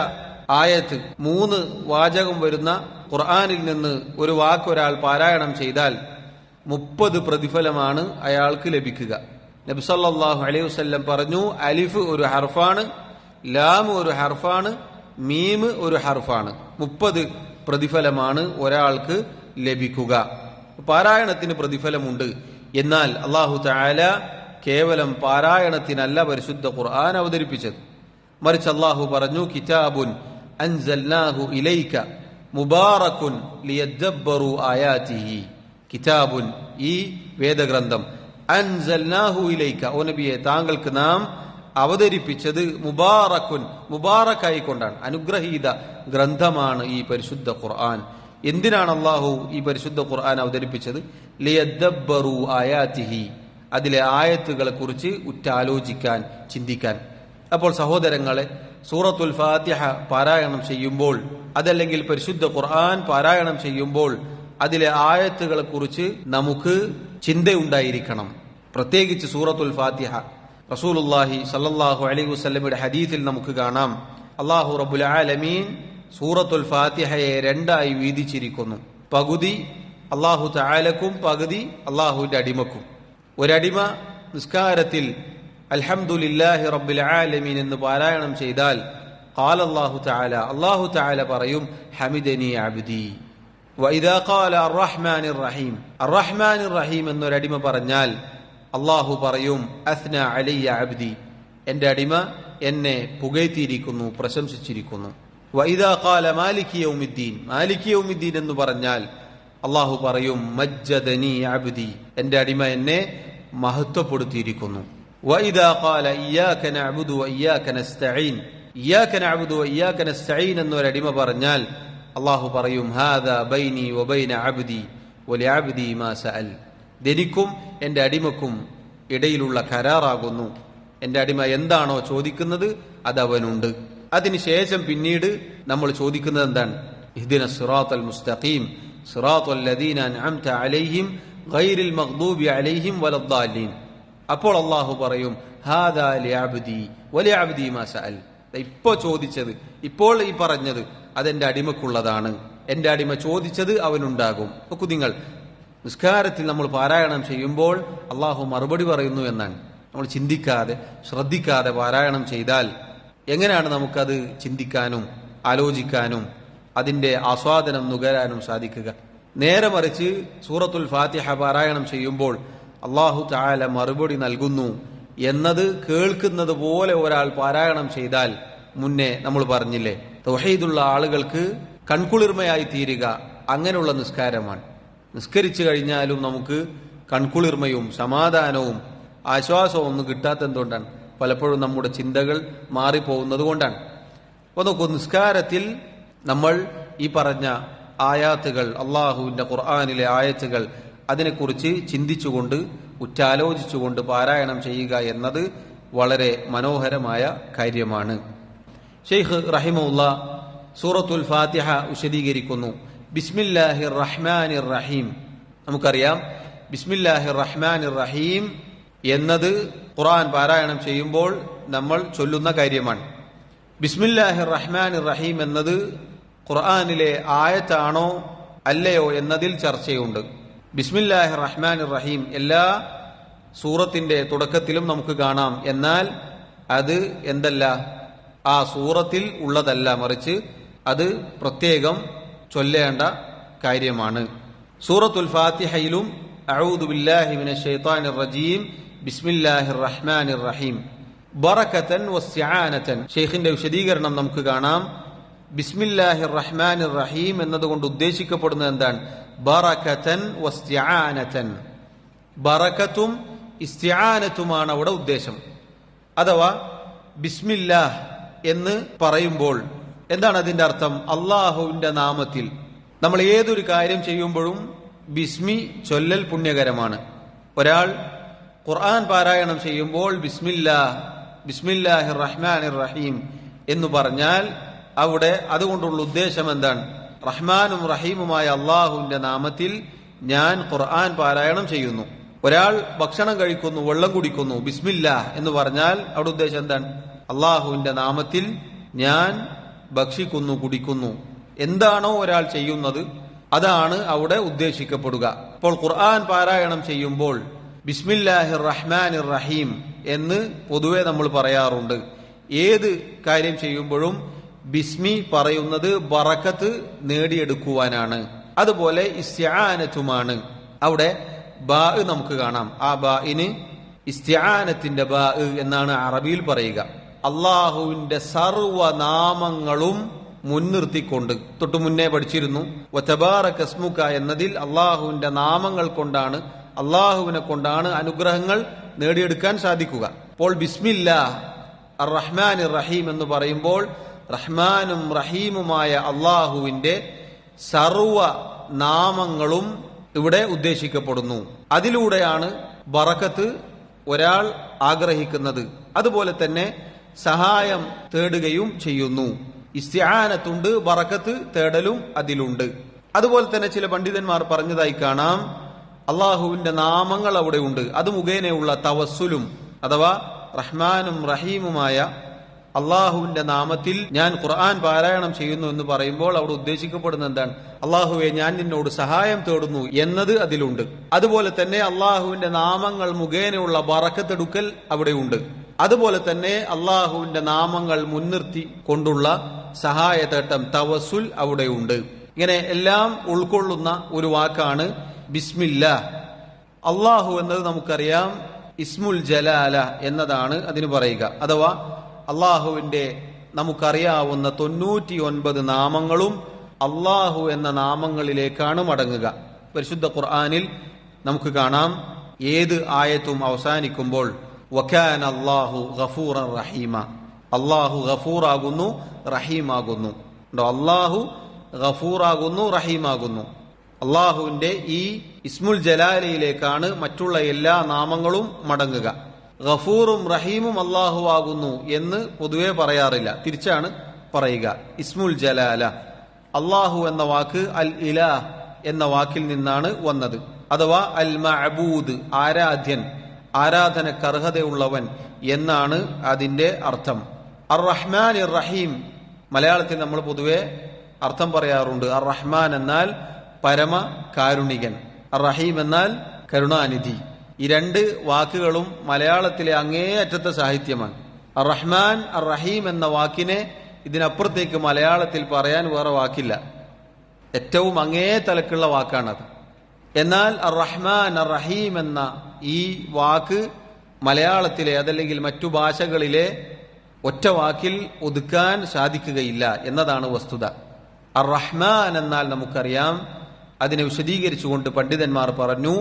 ആയത്ത് 3 വാചകം വരുന്ന ഖുർആനിൽ നിന്ന് ഒരു വാക്ക് ഒരാൾ പാരായണം ചെയ്താൽ 30 പ്രതിഫലമാണ് അയാൾക്ക് ലഭിക്കുക. നബി സല്ലല്ലാഹു അലൈഹി വസല്ലം പറഞ്ഞു, അലിഫ് ഒരു ഹർഫാണ്, ലാം ഒരു ഹർഫാണ്, മീം ഒരു ഹർഫാണ്. 30 പ്രതിഫലമാണ് ഒരാൾക്ക് ലഭിക്കുക. പാരായണത്തിന് പ്രതിഫലമുണ്ട്. എന്നാൽ അല്ലാഹു തആല കേവലം പാരായണത്തിനല്ല പരിശുദ്ധ ഖുർആൻ അവതരിപ്പിച്ചത്. മറിച്ച് അല്ലാഹു പറഞ്ഞു, കിതാബുൻ അൻസൽനാഹു ഇലൈക മുബാറകുൻ ലിയദ്ദബ്ബറു ആയാതിഹി. കിതാബുൻ, ഈ വേദഗ്രന്ഥം, അൻസൽനാഹു ഇലൈക, ഓ നബിയെ താങ്കൾക്ക് നാം അവതരിപ്പിച്ചത് മുബാറക്കുൻ, മുബാറക്കായിക്കൊണ്ടാണ്, അനുഗ്രഹീത ഗ്രന്ഥമാണ് ഈ പരിശുദ്ധ ഖുർആൻ. എന്തിനാണ് അല്ലാഹു ഈ പരിശുദ്ധ ഖുർആൻ അവതരിപ്പിച്ചത്? ലിയദ്ദബ്ബറു ആയാതിഹി, അതിലെ ആയത്തുകളെ കുറിച്ച് ഉറ്റാലോചിക്കാൻ, ചിന്തിക്കാൻ. അപ്പോൾ സഹോദരങ്ങളെ, സൂറത്തുൽ ഫാത്തിഹ പാരായണം ചെയ്യുമ്പോൾ, അതല്ലെങ്കിൽ പരിശുദ്ധ ഖുർആൻ പാരായണം ചെയ്യുമ്പോൾ അതിലെ ആയത്തുകളെ കുറിച്ച് നമുക്ക് ചിന്തയുണ്ടായിരിക്കണം. പ്രത്യേകിച്ച് സൂറത്തുൽ ഫാത്തിഹ. റസൂലുള്ളാഹി സല്ലല്ലാഹു അലൈഹി വസല്ലമയുടെ ഹദീസിൽ നമുക്ക് കാണാം, അല്ലാഹു റബ്ബുൽ ആലമീൻ സൂറത്തുൽ ഫാത്തിഹയെ 2ആയി വീതിച്ചിരിക്കുന്നു. പകുതി അല്ലാഹു തആലക്കും പകുതി അല്ലാഹുവിന്റെ അടിമക്കും. ഒരടിമ നിസ്കാരത്തിൽ അൽഹംദുലില്ലാഹി റബ്ബിൽ ആലമീൻ എന്ന് പാരായണം ചെയ്താൽ ഖാല അല്ലാഹു തആല പറയും ഹമിദനി അബ്ദി. വഇദാ ഖാല അർറഹ്മാനിർ റഹീം, അർറഹ്മാനിർ റഹീം എന്നൊരടിമ പറഞ്ഞാൽ അല്ലാഹു പറയും അസ്ന അലയ്യ അബ്ദി, എന്റെ അടിമ എന്നെ പുകഴ്ത്തിയിരിക്കുന്നു, പ്രശംസിച്ചിരിക്കുന്നു. വഇദാ ഖാല മാലികി യൗമിദ്ദീൻ, മാലികി യൗമിദ്ദീൻ എന്ന് പറഞ്ഞാൽ അല്ലാഹു പറയും മജ്ജദനി അബ്ദി, എന്റെ അടിമ എന്നെ മഹത്വപ്പെടുത്തിയിരിക്കുന്നു. വഇദാ ഖാല ഇയ്യാക നഅ്ബുദു വഇയ്യാക നസ്തഈൻ, ഇയ്യാക നഅ്ബുദു വഇയ്യാക നസ്തഈൻ എന്നൊരടിമ പറഞ്ഞാൽ അല്ലാഹു പറയും ഹാദാ ബൈനി വബൈന അബ്ദി വലിഅബ്ദി മാ സഅൽ, എനിക്കും എന്റെ അടിമക്കും ഇടയിലുള്ള കരാറാകുന്നു. എന്റെ അടിമ എന്താണോ ചോദിക്കുന്നത് അതവനുണ്ട്. അതിനുശേഷം പിന്നീട് നമ്മൾ ചോദിക്കുന്നത് എന്താണ്? ഇഹ്ദിന സിറാത്തൽ മുസ്തഖീം സിറാത്തൽ ലദീന അൻഅംത അലൈഹിം ഗൈറിൽ മഗ്ദൂബി അലൈഹിം വലദ്ദാലിൻ. അപ്പോൾ അല്ലാഹു പറയും ഹാദാ ലിഅബ്ദി വലിഅബ്ദി മാ സഅൽ, ഇപ്പോൾ ചോദിച്ചത്, ഇപ്പോൾ ഈ പറഞ്ഞത് അതെന്റെ അടിമക്കുള്ളതാണ്, എന്റെ അടിമ ചോദിച്ചത് അവനുണ്ടാകും. നോക്കൂ നിങ്ങൾ, നിസ്കാരത്തിൽ നമ്മൾ പാരായണം ചെയ്യുമ്പോൾ അല്ലാഹു മറുപടി പറയുന്നു എന്നാണ്. നമ്മൾ ചിന്തിക്കാതെ ശ്രദ്ധിക്കാതെ പാരായണം ചെയ്താൽ എങ്ങനെയാണ് നമുക്കത് ചിന്തിക്കാനും ആലോചിക്കാനും അതിന്റെ ആസ്വാദനം നുകരാനും സാധിക്കുക? നേരെ മറിച്ച് സൂറത്തുൽ ഫാത്തിഹ പാരായണം ചെയ്യുമ്പോൾ അല്ലാഹു തആല മറുപടി നൽകുന്നു എന്നത് കേൾക്കുന്നത് പോലെ ഒരാൾ പാരായണം ചെയ്താൽ, മുന്നേ നമ്മൾ പറഞ്ഞില്ലേ, തൗഹീദുള്ള ആളുകൾക്ക് കൺകുളിർമയായി തീരുക അങ്ങനെയുള്ള നിസ്കാരമാണ്. നിസ്കരിച്ചു കഴിഞ്ഞാലും നമുക്ക് കൺകുളിർമയും സമാധാനവും ആശ്വാസവും ഒന്നും കിട്ടാത്ത എന്തുകൊണ്ടാണ്? പലപ്പോഴും നമ്മുടെ ചിന്തകൾ മാറിപ്പോകുന്നത് കൊണ്ടാണ്. അപ്പോൾ നോക്കൂ, നിസ്കാരത്തിൽ നമ്മൾ ഈ പറഞ്ഞ ആയാത്തുകൾ, അള്ളാഹുവിന്റെ ഖുർആനിലെ ആയത്തുകൾ, അതിനെക്കുറിച്ച് ചിന്തിച്ചുകൊണ്ട് ഉറ്റാലോചിച്ചുകൊണ്ട് പാരായണം ചെയ്യുക എന്നത് വളരെ മനോഹരമായ കാര്യമാണ്. ഷെയ്ഖ് റഹിമഹുല്ലാ സൂറത്തുൽ ഫാത്തിഹ വിശദീകരിക്കുന്നു. ബിസ്മില്ലാഹിർ റഹ്മാനിർ റഹീം. നമുക്കറിയാം ബിസ്മില്ലാഹിർ റഹ്മാനിർ റഹീം എന്നത് ഖുർആൻ പാരായണം ചെയ്യുമ്പോൾ നമ്മൾ ചൊല്ലുന്ന കാര്യമാണ്. ബിസ്മില്ലാഹിർ റഹ്മാനിർ റഹീം എന്നത് ഖുർആനിലെ ആയത്താണോ അല്ലയോ എന്നതിൽ ചർച്ചയുണ്ട്. ബിസ്മില്ലാഹിർ റഹ്മാനിർ റഹീം എല്ലാ സൂറത്തിന്റെ തുടക്കത്തിലും നമുക്ക് കാണാം. എന്നാൽ അത് എന്തല്ല, ആ സൂറത്തിൽ ഉള്ളതല്ല, മറിച്ച് അത് പ്രത്യേകം ചൊല്ലേണ്ട കാര്യമാണ്. സൂറത്തുൽ ഫാത്തിഹയിലും അഊദു ബില്ലാഹി മിനശ് ശൈത്താനിർ റജീം ബിസ്മില്ലാഹിർ റഹ്മാനിർ റഹീം ബറകതൻ വസ്തിആനതൻ, ഷെയ്ഖിന്റെ വിശദീകരണം നമുക്ക് കാണാം. ബിസ്മില്ലാഹിർ റഹ്മാനിർ റഹീം എന്നതുകൊണ്ട് ഉദ്ദേശിക്കപ്പെടുന്നത് എന്താണ്? ബറകതൻ വസ്തിആനതൻ, ബറകത്തും ഇസ്തിആനത്തുമാണ് അവിടെ ഉദ്ദേശം. അഥവാ ബിസ്മില്ലാഹ് എന്ന് പറയുമ്പോൾ എന്താണ് അതിന്റെ അർത്ഥം? അള്ളാഹുവിന്റെ നാമത്തിൽ. നമ്മൾ ഏതൊരു കാര്യം ചെയ്യുമ്പോഴും ബിസ്മി ചൊല്ലൽ പുണ്യകരമാണ്. ഒരാൾ ഖുർആൻ പാരായണം ചെയ്യുമ്പോൾ ബിസ്മില്ലാഹിർ റഹ്മാനിർ റഹീം എന്ന് പറഞ്ഞാൽ അവിടെ അതുകൊണ്ടുള്ള ഉദ്ദേശം എന്താണ്? റഹ്മാനും റഹീമുമായ അള്ളാഹുവിന്റെ നാമത്തിൽ ഞാൻ ഖുർആൻ പാരായണം ചെയ്യുന്നു. ഒരാൾ ഭക്ഷണം കഴിക്കുന്നു, വെള്ളം കുടിക്കുന്നു, ബിസ്മില്ലാഹ് എന്ന് പറഞ്ഞാൽ അവിടെ ഉദ്ദേശം എന്താണ്? അള്ളാഹുവിന്റെ നാമത്തിൽ ഞാൻ ഭക്ഷിക്കുന്നു, കുടിക്കുന്നു. എന്താണോ ഒരാൾ ചെയ്യുന്നത് അതാണ് അവിടെ ഉദ്ദേശിക്കപ്പെടുക. അപ്പോൾ ഖുർആൻ പാരായണം ചെയ്യുമ്പോൾ ബിസ്മില്ലാഹിർ റഹ്മാനിർ റഹീം എന്ന് പൊതുവെ നമ്മൾ പറയാറുണ്ട്. ഏത് കാര്യം ചെയ്യുമ്പോഴും ബിസ്മി പറയുന്നത് ബറക്കത്ത് നേടിയെടുക്കുവാനാണ്. അതുപോലെ ഇസ്തിആനത്തുമാണ്. അവിടെ ബാ നമുക്ക് കാണാം. ആ ബാഇന് ഇസ്തിആനത്തിന്റെ ബാ എന്നാണ് അറബിയിൽ പറയുക. അള്ളാഹുവിന്റെ സർവനാമങ്ങളും മുൻനിർത്തിക്കൊണ്ട് തൊട്ടു മുന്നേ പഠിച്ചിരുന്നു. വതബാറക സ്മുക എന്നതിൽ അള്ളാഹുവിന്റെ നാമങ്ങൾ കൊണ്ടാണ്, അള്ളാഹുവിനെ കൊണ്ടാണ് അനുഗ്രഹങ്ങൾ നേടിയെടുക്കാൻ സാധിക്കുക. അപ്പോൾ ബിസ്മില്ലാഹ് അർ റഹ്മാനിർ റഹീം എന്ന് പറയുമ്പോൾ റഹ്മാനും റഹീമുമായ അള്ളാഹുവിന്റെ സർവ നാമങ്ങളും ഇവിടെ ഉദ്ദേശിക്കപ്പെടുന്നു. അതിലൂടെയാണ് ബറക്കത്ത് ഒരാൾ ആഗ്രഹിക്കുന്നത്. അതുപോലെ തന്നെ സഹായം തേടുകയും ചെയ്യുന്നു. ഇസ്തിആനത്തുണ്ട്, ബറക്കത്ത് തേടലും അതിലുണ്ട്. അതുപോലെ തന്നെ ചില പണ്ഡിതന്മാർ പറഞ്ഞതായി കാണാം, അള്ളാഹുവിന്റെ നാമങ്ങൾ അവിടെ ഉണ്ട്. അത് മുഖേനയുള്ള തവസ്സുലും, അഥവാ റഹ്മാനും റഹീമുമായ അള്ളാഹുവിന്റെ നാമത്തിൽ ഞാൻ ഖുർആൻ പാരായണം ചെയ്യുന്നു എന്ന് പറയുമ്പോൾ അവിടെ ഉദ്ദേശിക്കപ്പെടുന്ന എന്താണ്? അള്ളാഹുവെ, ഞാൻ നിന്നോട് സഹായം തേടുന്നു എന്നത് അതിലുണ്ട്. അതുപോലെ തന്നെ അള്ളാഹുവിന്റെ നാമങ്ങൾ മുഖേനയുള്ള ബറക്കത്തെടുക്കൽ അവിടെയുണ്ട്. അതുപോലെ തന്നെ അള്ളാഹുവിന്റെ നാമങ്ങൾ മുൻനിർത്തി കൊണ്ടുള്ള സഹായതേട്ടം തവസുൽ അവിടെയുണ്ട്. ഇങ്ങനെ എല്ലാം ഉൾക്കൊള്ളുന്ന ഒരു വാക്കാണ് ബിസ്മില്ലാ. അള്ളാഹു എന്നത് നമുക്കറിയാം ഇസ്മുൽ ജലാല എന്നതാണ് അതിന് പറയുക. അഥവാ അള്ളാഹുവിന്റെ നമുക്കറിയാവുന്ന 99 നാമങ്ങളും അള്ളാഹു എന്ന നാമങ്ങളിലേക്കാണ് മടങ്ങുക. പരിശുദ്ധ ഖുർആനിൽ നമുക്ക് കാണാം, ഏത് ആയത്തും അവസാനിക്കുമ്പോൾ വകാന അല്ലാഹു ഗഫൂറൻ റഹീമ, അള്ളാഹു ഗഫൂറാകുന്നു റഹീമാകുന്നു. അള്ളാഹു ഗഫൂറാകുന്നു റഹീമാകുന്നു. അള്ളാഹുവിന്റെ ഈ ഇസ്മുൽ ജലാലയിലേക്കാണ് മറ്റുള്ള എല്ലാ നാമങ്ങളും മടങ്ങുക. ഗഫൂറും റഹീമും അള്ളാഹു ആകുന്നു എന്ന് പൊതുവെ പറയാറില്ല, തിരിച്ചാണ് പറയുക. ഇസ്മുൽ ജലാല, അള്ളാഹു എന്ന വാക്ക് അൽ ഇലാഹ് എന്ന വാക്കിൽ നിന്നാണ് വന്നത്. അഥവാ അൽ മഅബൂദ്, ആരാധ്യൻ, ആരാധനക്കർഹതയുള്ളവൻ എന്നാണ് അതിന്റെ അർത്ഥം. അർ റഹ്മാൻ ഇർ റഹീം, മലയാളത്തിൽ നമ്മൾ പൊതുവെ അർത്ഥം പറയാറുണ്ട്. അർ റഹ്മാൻ എന്നാൽ പരമ കാരുണികൻ, അർ റഹീം എന്നാൽ കരുണാനിധി. ഈ രണ്ട് വാക്കുകളും മലയാളത്തിലെ അങ്ങേയറ്റത്തെ സാഹിത്യമാണ്. അർ റഹ്മാൻ അർ റഹീം എന്ന വാക്കിനെ ഇതിനപ്പുറത്തേക്ക് മലയാളത്തിൽ പറയാൻ വേറെ വാക്കില്ല. ഏറ്റവും അങ്ങേ തലക്കുള്ള വാക്കാണത്. എന്നാൽ അർ റഹ്മാൻ അർ റഹീം എന്ന ഈ വാക്ക് മലയാളത്തിലെ അതല്ലെങ്കിൽ മറ്റു ഭാഷകളിലെ ഒറ്റ വാക്കിൽ ഒതുക്കാൻ സാധിക്കുകയില്ല എന്നതാണ് വസ്തുത. അർ റഹ്മാൻ എന്നാൽ നമുക്കറിയാം, അതിനെ വിശദീകരിച്ചുകൊണ്ട് പണ്ഡിതന്മാർ പറഞ്ഞു,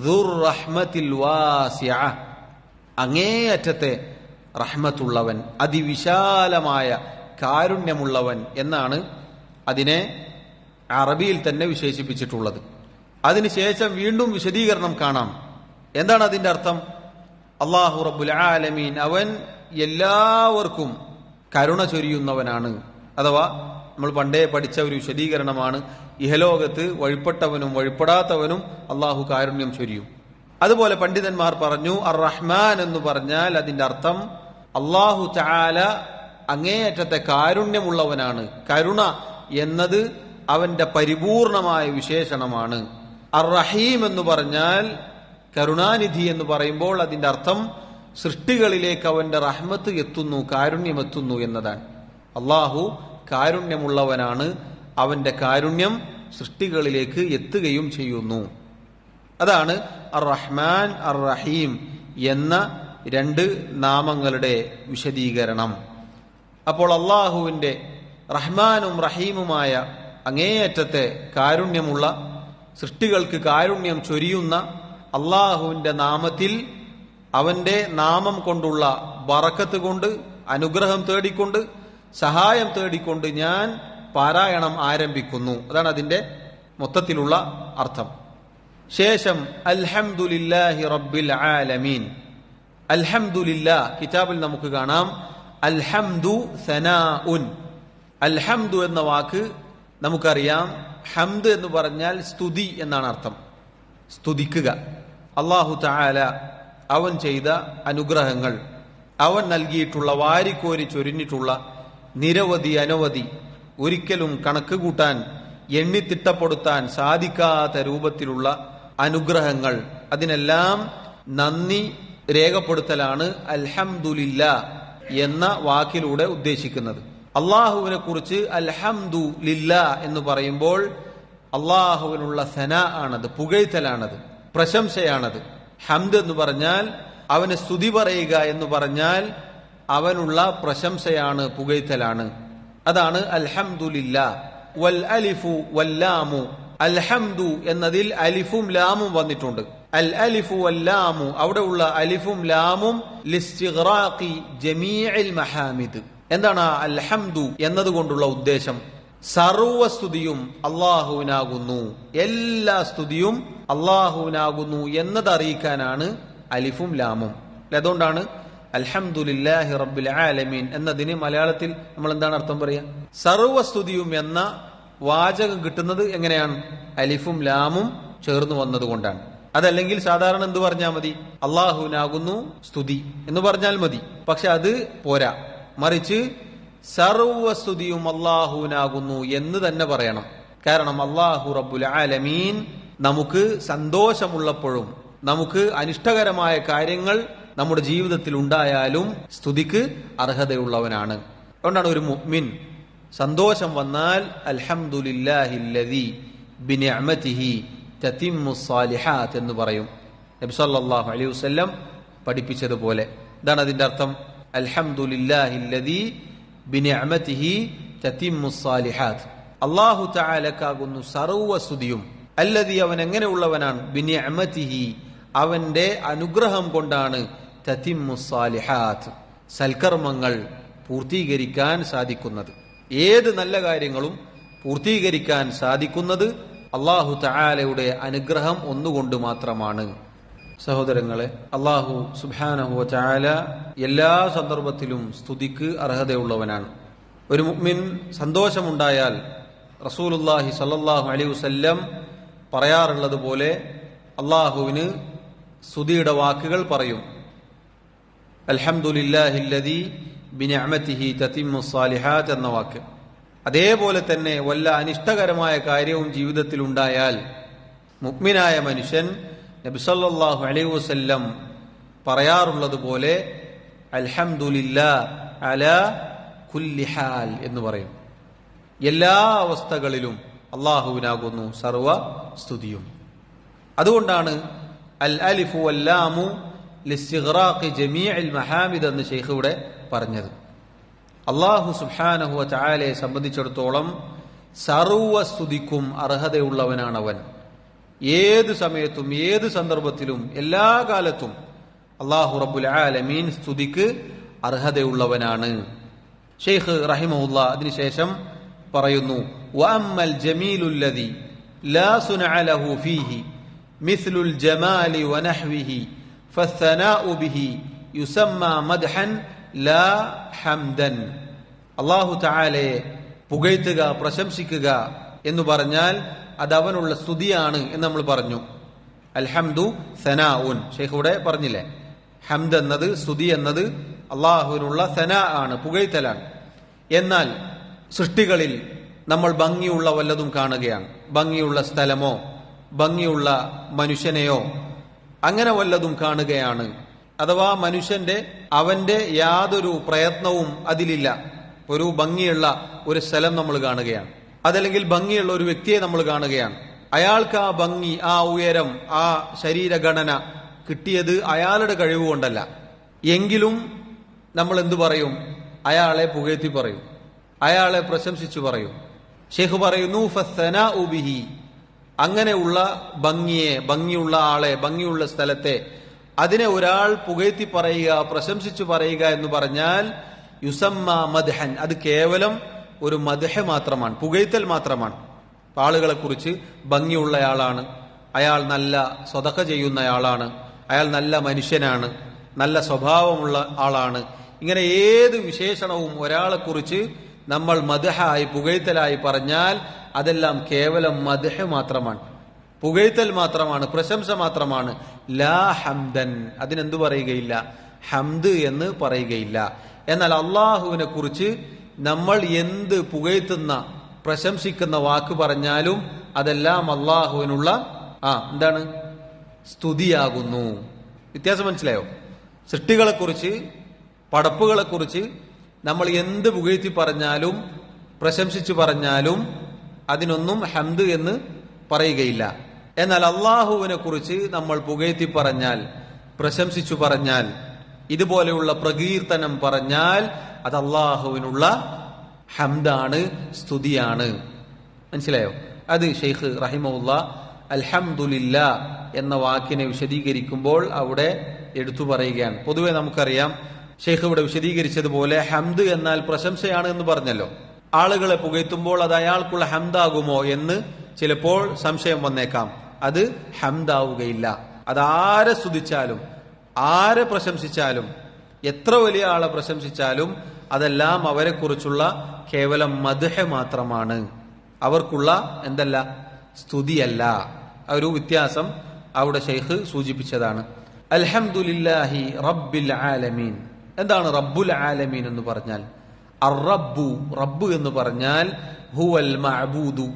ദുർ റഹ്മത്തിൽ വാസിഅ, അങ്ങേയറ്റത്തെ റഹ്മത്തുള്ളവൻ, അതിവിശാലമായ കാരുണ്യമുള്ളവൻ എന്നാണ് അതിനെ അറബിയിൽ തന്നെ വിശേഷിപ്പിച്ചിട്ടുള്ളത്. അതിനുശേഷം വീണ്ടും വിശദീകരണം കാണാം. എന്താണ് അതിന്റെ അർത്ഥം? അല്ലാഹു റബ്ബുൽ ആലമീൻ, അവൻ എല്ലാവർക്കും കരുണ ചൊരിയുന്നവനാണ്. അഥവാ നമ്മൾ പണ്ടേ പഠിച്ച ഒരു വിശദീകരണമാണ്, ഇഹലോകത്ത് വഴിപ്പെട്ടവനും വഴിപ്പെടാത്തവനും അള്ളാഹു കാരുണ്യം ചൊരിയും. അതുപോലെ പണ്ഡിതന്മാർ പറഞ്ഞു, അർ റഹ്മാൻ എന്ന് പറഞ്ഞാൽ അതിന്റെ അർത്ഥം അള്ളാഹു തആല അങ്ങേയറ്റത്തെ കാരുണ്യമുള്ളവനാണ്. കരുണ എന്നത് അവന്റെ പരിപൂർണമായ വിശേഷണമാണ്. അർ റഹീം എന്ന് പറഞ്ഞാൽ കരുണാനിധി എന്ന് പറയുമ്പോൾ അതിന്റെ അർത്ഥം സൃഷ്ടികളിലേക്ക് അവന്റെ റഹ്മത്ത് എത്തുന്നു, കാരുണ്യം എത്തുന്നു എന്നതാണ്. അള്ളാഹു കാരുണ്യമുള്ളവനാണ്, അവന്റെ കാരുണ്യം സൃഷ്ടികളിലേക്ക് എത്തുകയും ചെയ്യുന്നു. അതാണ് അർ റഹ്മാൻ അർ റഹീം എന്ന രണ്ട് നാമങ്ങളുടെ വിശദീകരണം. അപ്പോൾ അള്ളാഹുവിന്റെ റഹ്മാനും റഹീമുമായ അങ്ങേയറ്റത്തെ കാരുണ്യമുള്ള, സൃഷ്ടികൾക്ക് കാരുണ്യം ചൊരിയുന്ന അള്ളാഹുവിന്റെ നാമത്തിൽ, അവന്റെ നാമം കൊണ്ടുള്ള ബറക്കത്ത് കൊണ്ട്, അനുഗ്രഹം തേടിക്കൊണ്ട്, സഹായം തേടിക്കൊണ്ട് ഞാൻ പാരായണം ആരംഭിക്കുന്നു. അതാണ് അതിന്റെ മൊത്തത്തിലുള്ള അർത്ഥം. ശേഷം അൽഹംദുലില്ലാഹി റബ്ബിൽ ആലമീൻ. അൽഹംദുലില്ലാ, കിതാബിൽ നമുക്ക് കാണാം അൽഹംദു സനാഉൻ. അൽഹംദു എന്ന വാക്ക് നമുക്കറിയാം, ഹംദ് എന്ന് പറഞ്ഞാൽ സ്തുതി എന്നാണ് അർത്ഥം. സ്തുതിക്കുക. അല്ലാഹു തആല അവൻ ചെയ്ത അനുഗ്രഹങ്ങൾ, അവൻ നൽകിയിട്ടുള്ള, വാരിക്കോരി ചൊരിഞ്ഞിട്ടുള്ള നിരവധി അനവധി, ഒരിക്കലും കണക്ക് കൂട്ടാൻ എണ്ണിത്തിട്ടപ്പെടുത്താൻ സാധിക്കാത്ത രൂപത്തിലുള്ള അനുഗ്രഹങ്ങൾ, അതിനെല്ലാം നന്ദി രേഖപ്പെടുത്തലാണ് അൽഹംദുലില്ലാ എന്ന വാക്കിലൂടെ ഉദ്ദേശിക്കുന്നത്. അള്ളാഹുവിനെ കുറിച്ച് അൽഹംദു ലില്ലാ എന്ന് പറയുമ്പോൾ അള്ളാഹുവിനുള്ള സനാ ആണത്, പുകഴ്ത്തലാണത്, പ്രശംസയാണത്. ഹംദ് എന്ന് പറഞ്ഞാൽ അവനെ സ്തുതി പറയുക എന്ന് പറഞ്ഞാൽ അവനുള്ള പ്രശംസയാണ്, പുകഴ്ത്തലാണ്. അതാണ് അൽഹംദുലില്ലാ. വൽ അലിഫു വല്ലാമു, അൽഹംദു എന്നതിൽ അലിഫും ലാമും വന്നിട്ടുണ്ട്. അൽ അലിഫു വല്ലാമു, അവിടെയുള്ള അലിഫും ലാമും ലിസ്തിഗ്റാഖി ജമീഇൽ മഹാമിദ്. എന്താണ് അൽഹംദു എന്നതുകൊണ്ടുള്ള ഉദ്ദേശം? സർവസ്തുതിയും അള്ളാഹുവിനാകുന്നു, എല്ലാ സ്തുതിയും അള്ളാഹുവിനാകുന്നു എന്നതറിയിക്കാനാണ് അലിഫും ലാമും. അതുകൊണ്ടാണ് അൽഹംദുലില്ലാഹി റബ്ബിൽ ആലമീൻ എന്നതിന് മലയാളത്തിൽ നമ്മൾ എന്താണ് അർത്ഥം പറയാ? സർവസ്തുതിയും എന്ന വാചകം കിട്ടുന്നത് എങ്ങനെയാണ്? അലിഫും ലാമും ചേർന്ന് വന്നതുകൊണ്ടാണ്. അതല്ലെങ്കിൽ സാധാരണ എന്ത് പറഞ്ഞാൽ മതി? അള്ളാഹുവിനാകുന്നു സ്തുതി എന്ന് പറഞ്ഞാൽ മതി. പക്ഷെ അത് പോരാ. മറിച്ച് സർവസ്തുതിയും അല്ലാഹുവിനാകുന്നു എന്ന് തന്നെ പറയണം. കാരണം അല്ലാഹു റബ്ബുൽ ആലമീൻ നമുക്ക് സന്തോഷമുള്ളപ്പോഴും നമുക്ക് അനിഷ്ടകരമായ കാര്യങ്ങൾ നമ്മുടെ ജീവിതത്തിൽ ഉണ്ടായാലും സ്തുതിക്ക് അർഹതയുള്ളവനാണ്. അതുകൊണ്ടാണ് ഒരു മുഅ്മിൻ സന്തോഷം വന്നാൽ അൽഹംദുലില്ലാഹില്ലദീ ബിനിഅമതിഹി തതിമ്മുസ് സാലിഹാത്ത് എന്ന് പറയും. നബി സല്ലല്ലാഹു അലൈഹി വസല്ലം പഠിപ്പിച്ചതുപോലെ. ഇതാണ് അതിന്റെ അർത്ഥം. അൽഹംദുലില്ലാഹില്ലദീ ബിനിഅമതിഹി തതിമ്മുസ് സാലിഹാത്ത്. അല്ലാഹു തആലക്കാകുന്നു സർവ്വസ്തുതിയും. അല്ലദീ അവൻ എങ്ങനെയുള്ളവനാണ്? ബിനിഅമതിഹി അവന്റെ അനുഗ്രഹം കൊണ്ടാണ് തതിമ്മുസ് സാലിഹാത്ത് സൽക്കർമ്മങ്ങൾ പൂർത്തീകരിക്കാൻ സാധിക്കുന്നത്. ഏത് നല്ല കാര്യങ്ങളും പൂർത്തീകരിക്കാൻ സാധിക്കുന്നത് അല്ലാഹു തആലയുടെ അനുഗ്രഹം ഒന്നുകൊണ്ട് മാത്രമാണ്. സഹോദരങ്ങളെ, അല്ലാഹു സുബ്ഹാനഹു വ തആല എല്ലാ സന്ദർഭത്തിലും സ്തുതിക്ക് അർഹതയുള്ളവനാണ്. ഒരു മുഅ്മിൻ സന്തോഷമുണ്ടായാൽ റസൂലുള്ളാഹി സ്വല്ലല്ലാഹു അലൈഹി വസല്ലം പറയാറുള്ളത് പോലെ അല്ലാഹുവിന് സ്തുതിയുടെ വാക്കുകൾ പറയും. അൽഹംദുലില്ലാഹില്ലദീ ബിനിഅമതിഹി തതിമ്മുസ് സാലിഹാത്ത് എന്ന വാക്ക്. അതേപോലെ തന്നെ വല്ല അനിഷ്ടകരമായ കാര്യവും ജീവിതത്തിൽ ഉണ്ടായാൽ മുഅ്മിനായ മനുഷ്യൻ നബി സല്ലല്ലാഹു അലൈഹി വസല്ലം പറയാറുള്ളത് പോലെ അൽഹംദുലില്ലാഹ് അലാ കുല്ലി ഹാൽ എന്ന് പറയും. എല്ലാ അവസ്ഥകളിലും അല്ലാഹുവിനാകുന്നു സർവ സ്തുതിയും. അതുകൊണ്ടാണ് അൽ അലിഫു വല്ലാമു ലിസ്തിഗ്റാഖി ജമീഇൽ മഹാമിദ് എന്ന് ശൈഖ് ഇവിടെ പറഞ്ഞത്. അല്ലാഹു സുബ്ഹാനഹു വ തആലയെ സംബന്ധിച്ചിടത്തോളം സർവസ്തുതിക്കും അർഹതയുള്ളവനാണവൻ. ഏത് സമയത്തും ഏത് സന്ദർഭത്തിലും എല്ലാ കാലത്തും അല്ലാഹു റബ്ബുൽ ആലമീൻ സ്തുതിക്ക് അർഹതയുള്ളവനാണ്. ശൈഖ് റഹിമഹുല്ലാ അതിനുശേഷം പറയുന്നു, വഅമ്മൽ ജമീലുല്ലദീ ലാ സുനഅ ലഹു ഫീഹി മിസ്ലുൽ ജമാലി വനഹ്വിഹി ഫസ്സനാഉ ബിഹി യുസമ്മാ മദ്ഹൻ ലാ ഹംദൻ. അല്ലാഹു തആലയെ പുകഴ്ത്തുക, പ്രശംസിക്കുക എന്ന് പറഞ്ഞാൽ അത് അവനുള്ള സ്തുതിയാണ് എന്ന് നമ്മൾ പറഞ്ഞു. അൽഹംദു സനാഉൻ ശൈഖ് ഇവിടെ പറഞ്ഞില്ലേ. ഹംദ് എന്നത്, സ്തുതി എന്നത് അള്ളാഹുവിനുള്ള സനാ ആണ്, പുകഴ്ത്തലാണ്. എന്നാൽ സൃഷ്ടികളിൽ നമ്മൾ ഭംഗിയുള്ള വല്ലതും കാണുകയാണ്, ഭംഗിയുള്ള സ്ഥലമോ ഭംഗിയുള്ള മനുഷ്യനെയോ അങ്ങനെ വല്ലതും കാണുകയാണ്. അഥവാ മനുഷ്യന്റെ അവന്റെ യാതൊരു പ്രയത്നവും അതിലില്ല. ഒരു ഭംഗിയുള്ള ഒരു സ്ഥലം നമ്മൾ കാണുകയാണ്, അതല്ലെങ്കിൽ ഭംഗിയുള്ള ഒരു വ്യക്തിയെ നമ്മൾ കാണുകയാണ്. അയാൾക്ക് ആ ഭംഗി, ആ ഉയരം, ആ ശരീരഘടന കിട്ടിയത് അയാളുടെ കഴിവ് കൊണ്ടല്ല. എങ്കിലും നമ്മൾ എന്തു പറയും? അയാളെ പുകഴ്ത്തി പറയും, അയാളെ പ്രശംസിച്ചു പറയും. ശൈഖ് പറയുന്നു, ഫസ്സനാഉ ബിഹി അങ്ങനെയുള്ള ഭംഗിയെ, ഭംഗിയുള്ള ആളെ, ഭംഗിയുള്ള സ്ഥലത്തെ അതിനെ ഒരാൾ പുകഴ്ത്തി പറയുക, പ്രശംസിച്ചു പറയുക എന്ന് പറഞ്ഞാൽ യുസമ്മ മദ്ഹൻ, അത് കേവലം ഒരു മദ്ഹ് മാത്രമാണ്, പുകഴ്ത്തൽ മാത്രമാണ്. ആളുകളെ കുറിച്ച് ഭംഗിയുള്ളയാളാണ്, അയാൾ നല്ല സ്വതക്ക ചെയ്യുന്നയാളാണ്, അയാൾ നല്ല മനുഷ്യനാണ്, നല്ല സ്വഭാവമുള്ള ആളാണ്, ഇങ്ങനെ ഏത് വിശേഷണവും ഒരാളെ കുറിച്ച് നമ്മൾ മദ്ഹായി, പുകഴ്ത്തലായി പറഞ്ഞാൽ അതെല്ലാം കേവലം മദ്ഹ് മാത്രമാണ്, പുകഴ്ത്തൽ മാത്രമാണ്, പ്രശംസ മാത്രമാണ്. ലാ ഹംദൻ, അതിനെന്തു പറയുകയില്ല? ഹംദ് എന്ന് പറയുകയില്ല. എന്നാൽ അള്ളാഹുവിനെ കുറിച്ച് നമ്മൾ എന്ത് പുകഴ്ത്തുന്ന, പ്രശംസിക്കുന്ന വാക്ക് പറഞ്ഞാലും അതെല്ലാം അള്ളാഹുവിനുള്ള എന്താണ്? സ്തുതിയാകുന്നു. വ്യത്യാസം മനസ്സിലായോ? സൃഷ്ടികളെ കുറിച്ച്, പടപ്പുകളെ കുറിച്ച് നമ്മൾ എന്ത് പുകഴ്ത്തി പറഞ്ഞാലും പ്രശംസിച്ചു പറഞ്ഞാലും അതിനൊന്നും ഹംദ് എന്ന് പറയുകയില്ല. എന്നാൽ അള്ളാഹുവിനെ കുറിച്ച് നമ്മൾ പുകഴ്ത്തി പറഞ്ഞാൽ, പ്രശംസിച്ചു പറഞ്ഞാൽ, ഇതുപോലെയുള്ള പ്രകീർത്തനം പറഞ്ഞാൽ അത് അള്ളാഹുവിനുള്ള ഹംദാണ്, സ്തുതിയാണ്. മനസ്സിലായോ? അത് ശൈഖ് റഹിമഹുല്ലാ അൽഹംദുലില്ലാ എന്ന വാക്കിനെ വിശദീകരിക്കുമ്പോൾ അവിടെ എടുത്തു പറയുകയാണ്. പൊതുവെ നമുക്കറിയാം, ശൈഖ് ഇവിടെ വിശദീകരിച്ചതുപോലെ ഹംദ് എന്നാൽ പ്രശംസയാണ് എന്ന് പറഞ്ഞല്ലോ. ആളുകളെ പുകഴ്ത്തുമ്പോൾ അത് അയാൾക്കുള്ള ഹംദാകുമോ എന്ന് ചിലപ്പോൾ സംശയം വന്നേക്കാം. അത് ഹംദാവുകയില്ല. അത് ആരെ സ്തുതിച്ചാലും, ആരെ പ്രശംസിച്ചാലും, എത്ര വലിയ ആളെ പ്രശംസിച്ചാലും അതെല്ലാം അവരെ കുറിച്ചുള്ള കേവലം മദ്ഹ് മാത്രമാണ്, അവർക്കുള്ള എന്തല്ല? സ്തുതിയല്ല. ഒരു വ്യത്യാസം അവിടെ ശൈഖ് സൂചിപ്പിച്ചതാണ്. അൽഹംദുലില്ലാഹി റബ്ബിൽ ആലമീൻ എന്താണ് റബ്ബുൽ ആലമീൻ എന്ന് പറഞ്ഞാൽ? അർ-റബ്ബു, റബ്ബ് എന്ന് പറഞ്ഞാൽ ഹുവൽ മഅബൂദു,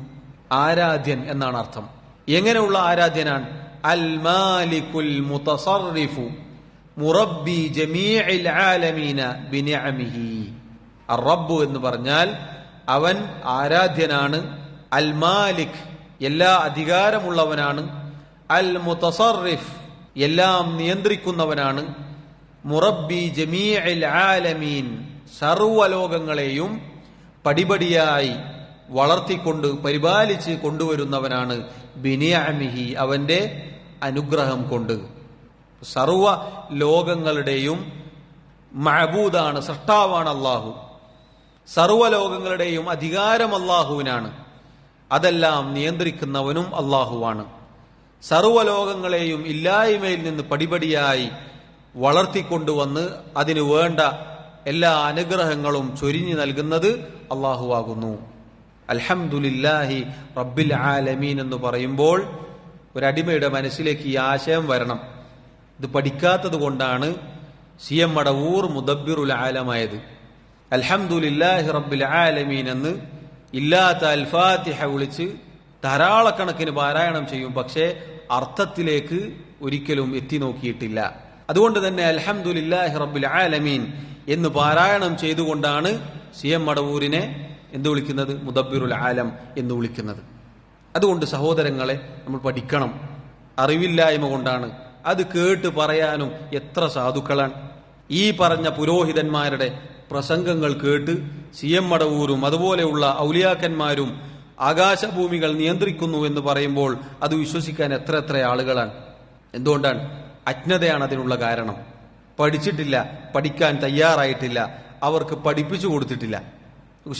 ആരാധ്യൻ എന്നാണ് അർത്ഥം. എങ്ങനെയുള്ള ആരാധ്യനാണ്? അൽ മാലികുൽ മുതസർരിഫു മുറബ്ബി ജമീഇൽ ആലമീന ബിനിഅമിഹി. അർ-റബ്ബ് എന്ന് പറഞ്ഞാൽ അവൻ ആരാധ്യനാണ്. അൽ മാലിക്, എല്ലാ അധികാരമുള്ളവനാണ്. അൽ മുതസർരിഫ്, എല്ലാം നിയന്ത്രിക്കുന്നവനാണ്. മുറബ്ബി ജമീഇൽ ആലമീൻ, സർവ്വലോകങ്ങളെയും പടിപടിയായി വളർത്തിക്കൊണ്ട് പരിപാലിച്ച് കൊണ്ടുവരുന്നവനാണ്. ബിനിഅമിഹി, അവന്റെ അനുഗ്രഹം കൊണ്ട്. സർവ ലോകങ്ങളുടെയും മഅബൂദാണ്, സൃഷ്ടാവാണ് അല്ലാഹു. സർവലോകങ്ങളുടെയും അധികാരം അല്ലാഹുവിനാണ്. അതെല്ലാം നിയന്ത്രിക്കുന്നവനും അല്ലാഹുവാണ്. സർവലോകങ്ങളെയും ഇല്ലായ്മയിൽ നിന്ന് പടിപടിയായി വളർത്തിക്കൊണ്ടുവന്ന് അതിനു വേണ്ട എല്ലാ അനുഗ്രഹങ്ങളും ചൊരിഞ്ഞു നൽകുന്നത് അല്ലാഹുവാകുന്നു. അൽഹംദുലില്ലാഹി റബ്ബിൽ ആലമീൻ എന്ന് പറയുമ്പോൾ ഒരടിമയുടെ മനസ്സിലേക്ക് ഈ ആശയം വരണം. ഇത് പഠിക്കാത്തത് കൊണ്ടാണ് CM മടവൂർ മുദബ്ബിറുൽ ആലമായത്. അൽഹംദുലില്ലാഹി റബ്ബിൽ ആലമീൻ എന്ന് ഇല്ലാത്ത അൽ-ഫാത്തിഹ വിളിച്ച് ധാരാളക്കണക്കിന് പാരായണം ചെയ്യും, പക്ഷേ അർത്ഥത്തിലേക്ക് ഒരിക്കലും എത്തി നോക്കിയിട്ടില്ല. അതുകൊണ്ട് തന്നെ അൽഹംദുലില്ലാഹി റബ്ബിൽ ആലമീൻ എന്ന് പാരായണം ചെയ്തുകൊണ്ടാണ് CM മടവൂരിനെ എന്ത് വിളിക്കുന്നത്? മുദബ്ബിറുൽ ആലം എന്ന് വിളിക്കുന്നത്. അതുകൊണ്ട് സഹോദരങ്ങളെ, നമ്മൾ പഠിക്കണം. അറിവില്ലായ്മ കൊണ്ടാണ്. അത് കേട്ട് പറയാനും എത്ര സാധുക്കളാണ്. ഈ പറഞ്ഞ പുരോഹിതന്മാരുടെ പ്രസംഗങ്ങൾ കേട്ട് CM മടവൂരും അതുപോലെയുള്ള ഔലിയാക്കന്മാരും ആകാശഭൂമികൾ നിയന്ത്രിക്കുന്നു എന്ന് പറയുമ്പോൾ അത് വിശ്വസിക്കാൻ എത്ര എത്ര ആളുകളാണ്. എന്തുകൊണ്ടാണ്? അജ്ഞതയാണ് അതിനുള്ള കാരണം. പഠിച്ചിട്ടില്ല, പഠിക്കാൻ തയ്യാറായിട്ടില്ല, അവർക്ക് പഠിപ്പിച്ചു കൊടുത്തിട്ടില്ല.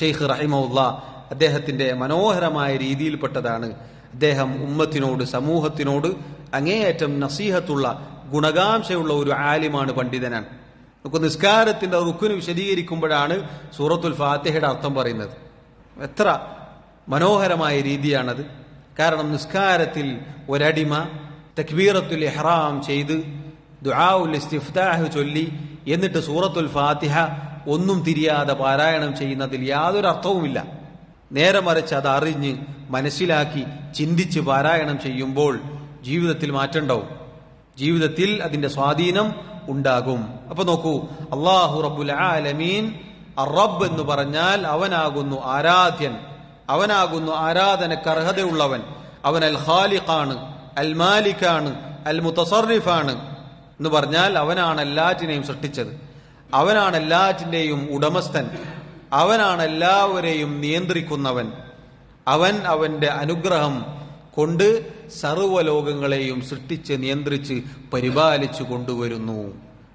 ഷെയ്ഖ് റഹിമഹുല്ലാ അദ്ദേഹത്തിന്റെ മനോഹരമായ രീതിയിൽപ്പെട്ടതാണ്. അദ്ദേഹം ഉമ്മത്തിനോട്, സമൂഹത്തിനോട് അങ്ങേയറ്റം നസീഹത്തുള്ള ഗുണകാംക്ഷയുള്ള ഒരു ആലിമാണ്, പണ്ഡിതനാണ്. നമുക്ക് നിസ്കാരത്തിന്റെ റുക്ന് വിശദീകരിക്കുമ്പോഴാണ് സൂറത്തുൽ ഫാത്തിഹയുടെ അർത്ഥം പറയുന്നത്. എത്ര മനോഹരമായ രീതിയാണത്. കാരണം നിസ്കാരത്തിൽ ഒരടിമ തക്ബീറത്തുൽ ഇഹ്റാം ചെയ്ത് ദുആഉൽ ഇസ്തിഫ്താഹ് ചൊല്ലി എന്നിട്ട് സൂറത്തുൽ ഫാത്തിഹ ഒന്നും തിരിയാതെ പാരായണം ചെയ്യുന്നതിൽ യാതൊരു അർത്ഥവുമില്ല. നേരെ മറിച്ച് അത് അറിഞ്ഞ് മനസ്സിലാക്കി ചിന്തിച്ച് പാരായണം ചെയ്യുമ്പോൾ ജീവിതത്തിൽ മാറ്റമുണ്ടാവും, ജീവിതത്തിൽ അതിന്റെ സ്വാധീനം ഉണ്ടാകും. അപ്പൊ നോക്കൂ, അല്ലാഹു റബ്ബുൽ ആലമീൻ, അർ-റബ്ബ് എന്ന് പറഞ്ഞാൽ അവനാകുന്നു ആരാധ്യൻ, അവനാകുന്നു ആരാധനക്ക് അർഹതയുള്ളവൻ. അവൻ അൽ ഖാലിഖാണ്, അൽ മാലിക്കാണ്, അൽ മുതസർരിഫാണ് എന്ന് പറഞ്ഞാൽ അവനാണ് എല്ലാറ്റിനെയും സൃഷ്ടിച്ചത്, അവനാണ് എല്ലാറ്റിന്റെയും ഉടമസ്ഥൻ, അവനാണ് എല്ലാവരെയും നിയന്ത്രിക്കുന്നവൻ. അവൻ അവന്റെ അനുഗ്രഹം കൊണ്ട് സർവ്വലോകങ്ങളെയും സൃഷ്ടിച്ച് നിയന്ത്രിച്ച് പരിപാലിച്ചു കൊണ്ടുവരുന്നു.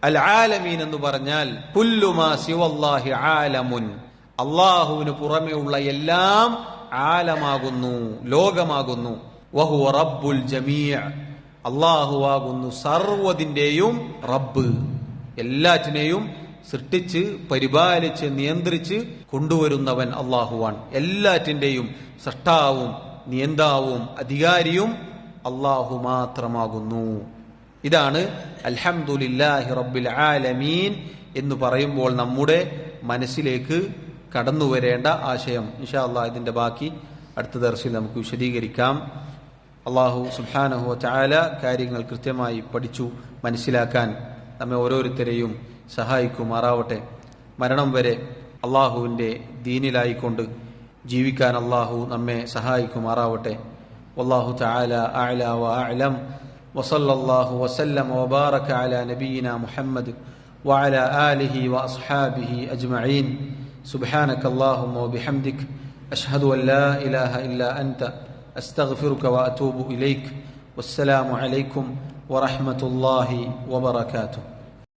അൽ ആലമീൻ എന്ന് പറഞ്ഞാൽ കുല്ലു മാ സിവല്ലാഹി ആലമുൻ, അല്ലാഹുവിന് പുറമെയുള്ള എല്ലാം ആലമാകുന്നു, ലോകമാകുന്നു. വഹുവ റബ്ബുൽ ജമീഅ്, അല്ലാഹുവാകുന്നു സർവ്വതിന്റെയും റബ്ബ്, എല്ലാറ്റിനെയും സൃഷ്ടിച്ച് പരിപാലിച്ച് നിയന്ത്രിച്ച് കൊണ്ടുവരുന്നവൻ അല്ലാഹുവാൻ. എല്ലാറ്റിന്റെയും സൃഷ്ടാവും നിയന്താവും അധികാരിയും അല്ലാഹു മാത്രമാകുന്നു. ഇതാണ് അൽഹംദുലില്ലാഹി റബ്ബിൽ ആലമീൻ എന്ന് പറയുമ്പോൾ നമ്മുടെ മനസ്സിലേക്ക് കടന്നു വരേണ്ട ആശയം. ഇൻഷാ അല്ലാഹ് ഇതിന്റെ ബാക്കി അടുത്ത ദർസിൽ നമുക്ക് വിശദീകരിക്കാം. അല്ലാഹു സുബ്ഹാനഹു വ തആല കാര്യങ്ങൾ കൃത്യമായി പഠിച്ചു മനസ്സിലാക്കാൻ നമ്മെ ഓരോരുത്തരെയും സഹായിക്കുമാറാവട്ടെ. മരണം വരെ അല്ലാഹുവിന്റെ ദീനിലായിക്കൊണ്ട് ജീവിക്കാൻ അല്ലാഹു നമ്മെ സഹായിക്കുമാറാവട്ടെ. വല്ലാഹു തആല അഅല വ അഅലം. വസല്ലല്ലാഹു വസല്ലം വബാറക അലാ നബിയിനാ മുഹമ്മദ് വഅലാ ആലിഹി വഅസ്ഹാബിഹി അജ്മഈൻ. സുബ്ഹാനകല്ലാഹുമ്മ വബിഹംദിക അഷ്ഹദു അൻ ലാ ഇലാഹ ഇല്ലാ അൻത അസ്തഗ്ഫിറുക വഅതൂബു ഇലൈക്. വസ്സലാമു അലൈക്കും വറഹ്മത്തുള്ളാഹി വബറകാതുഹു.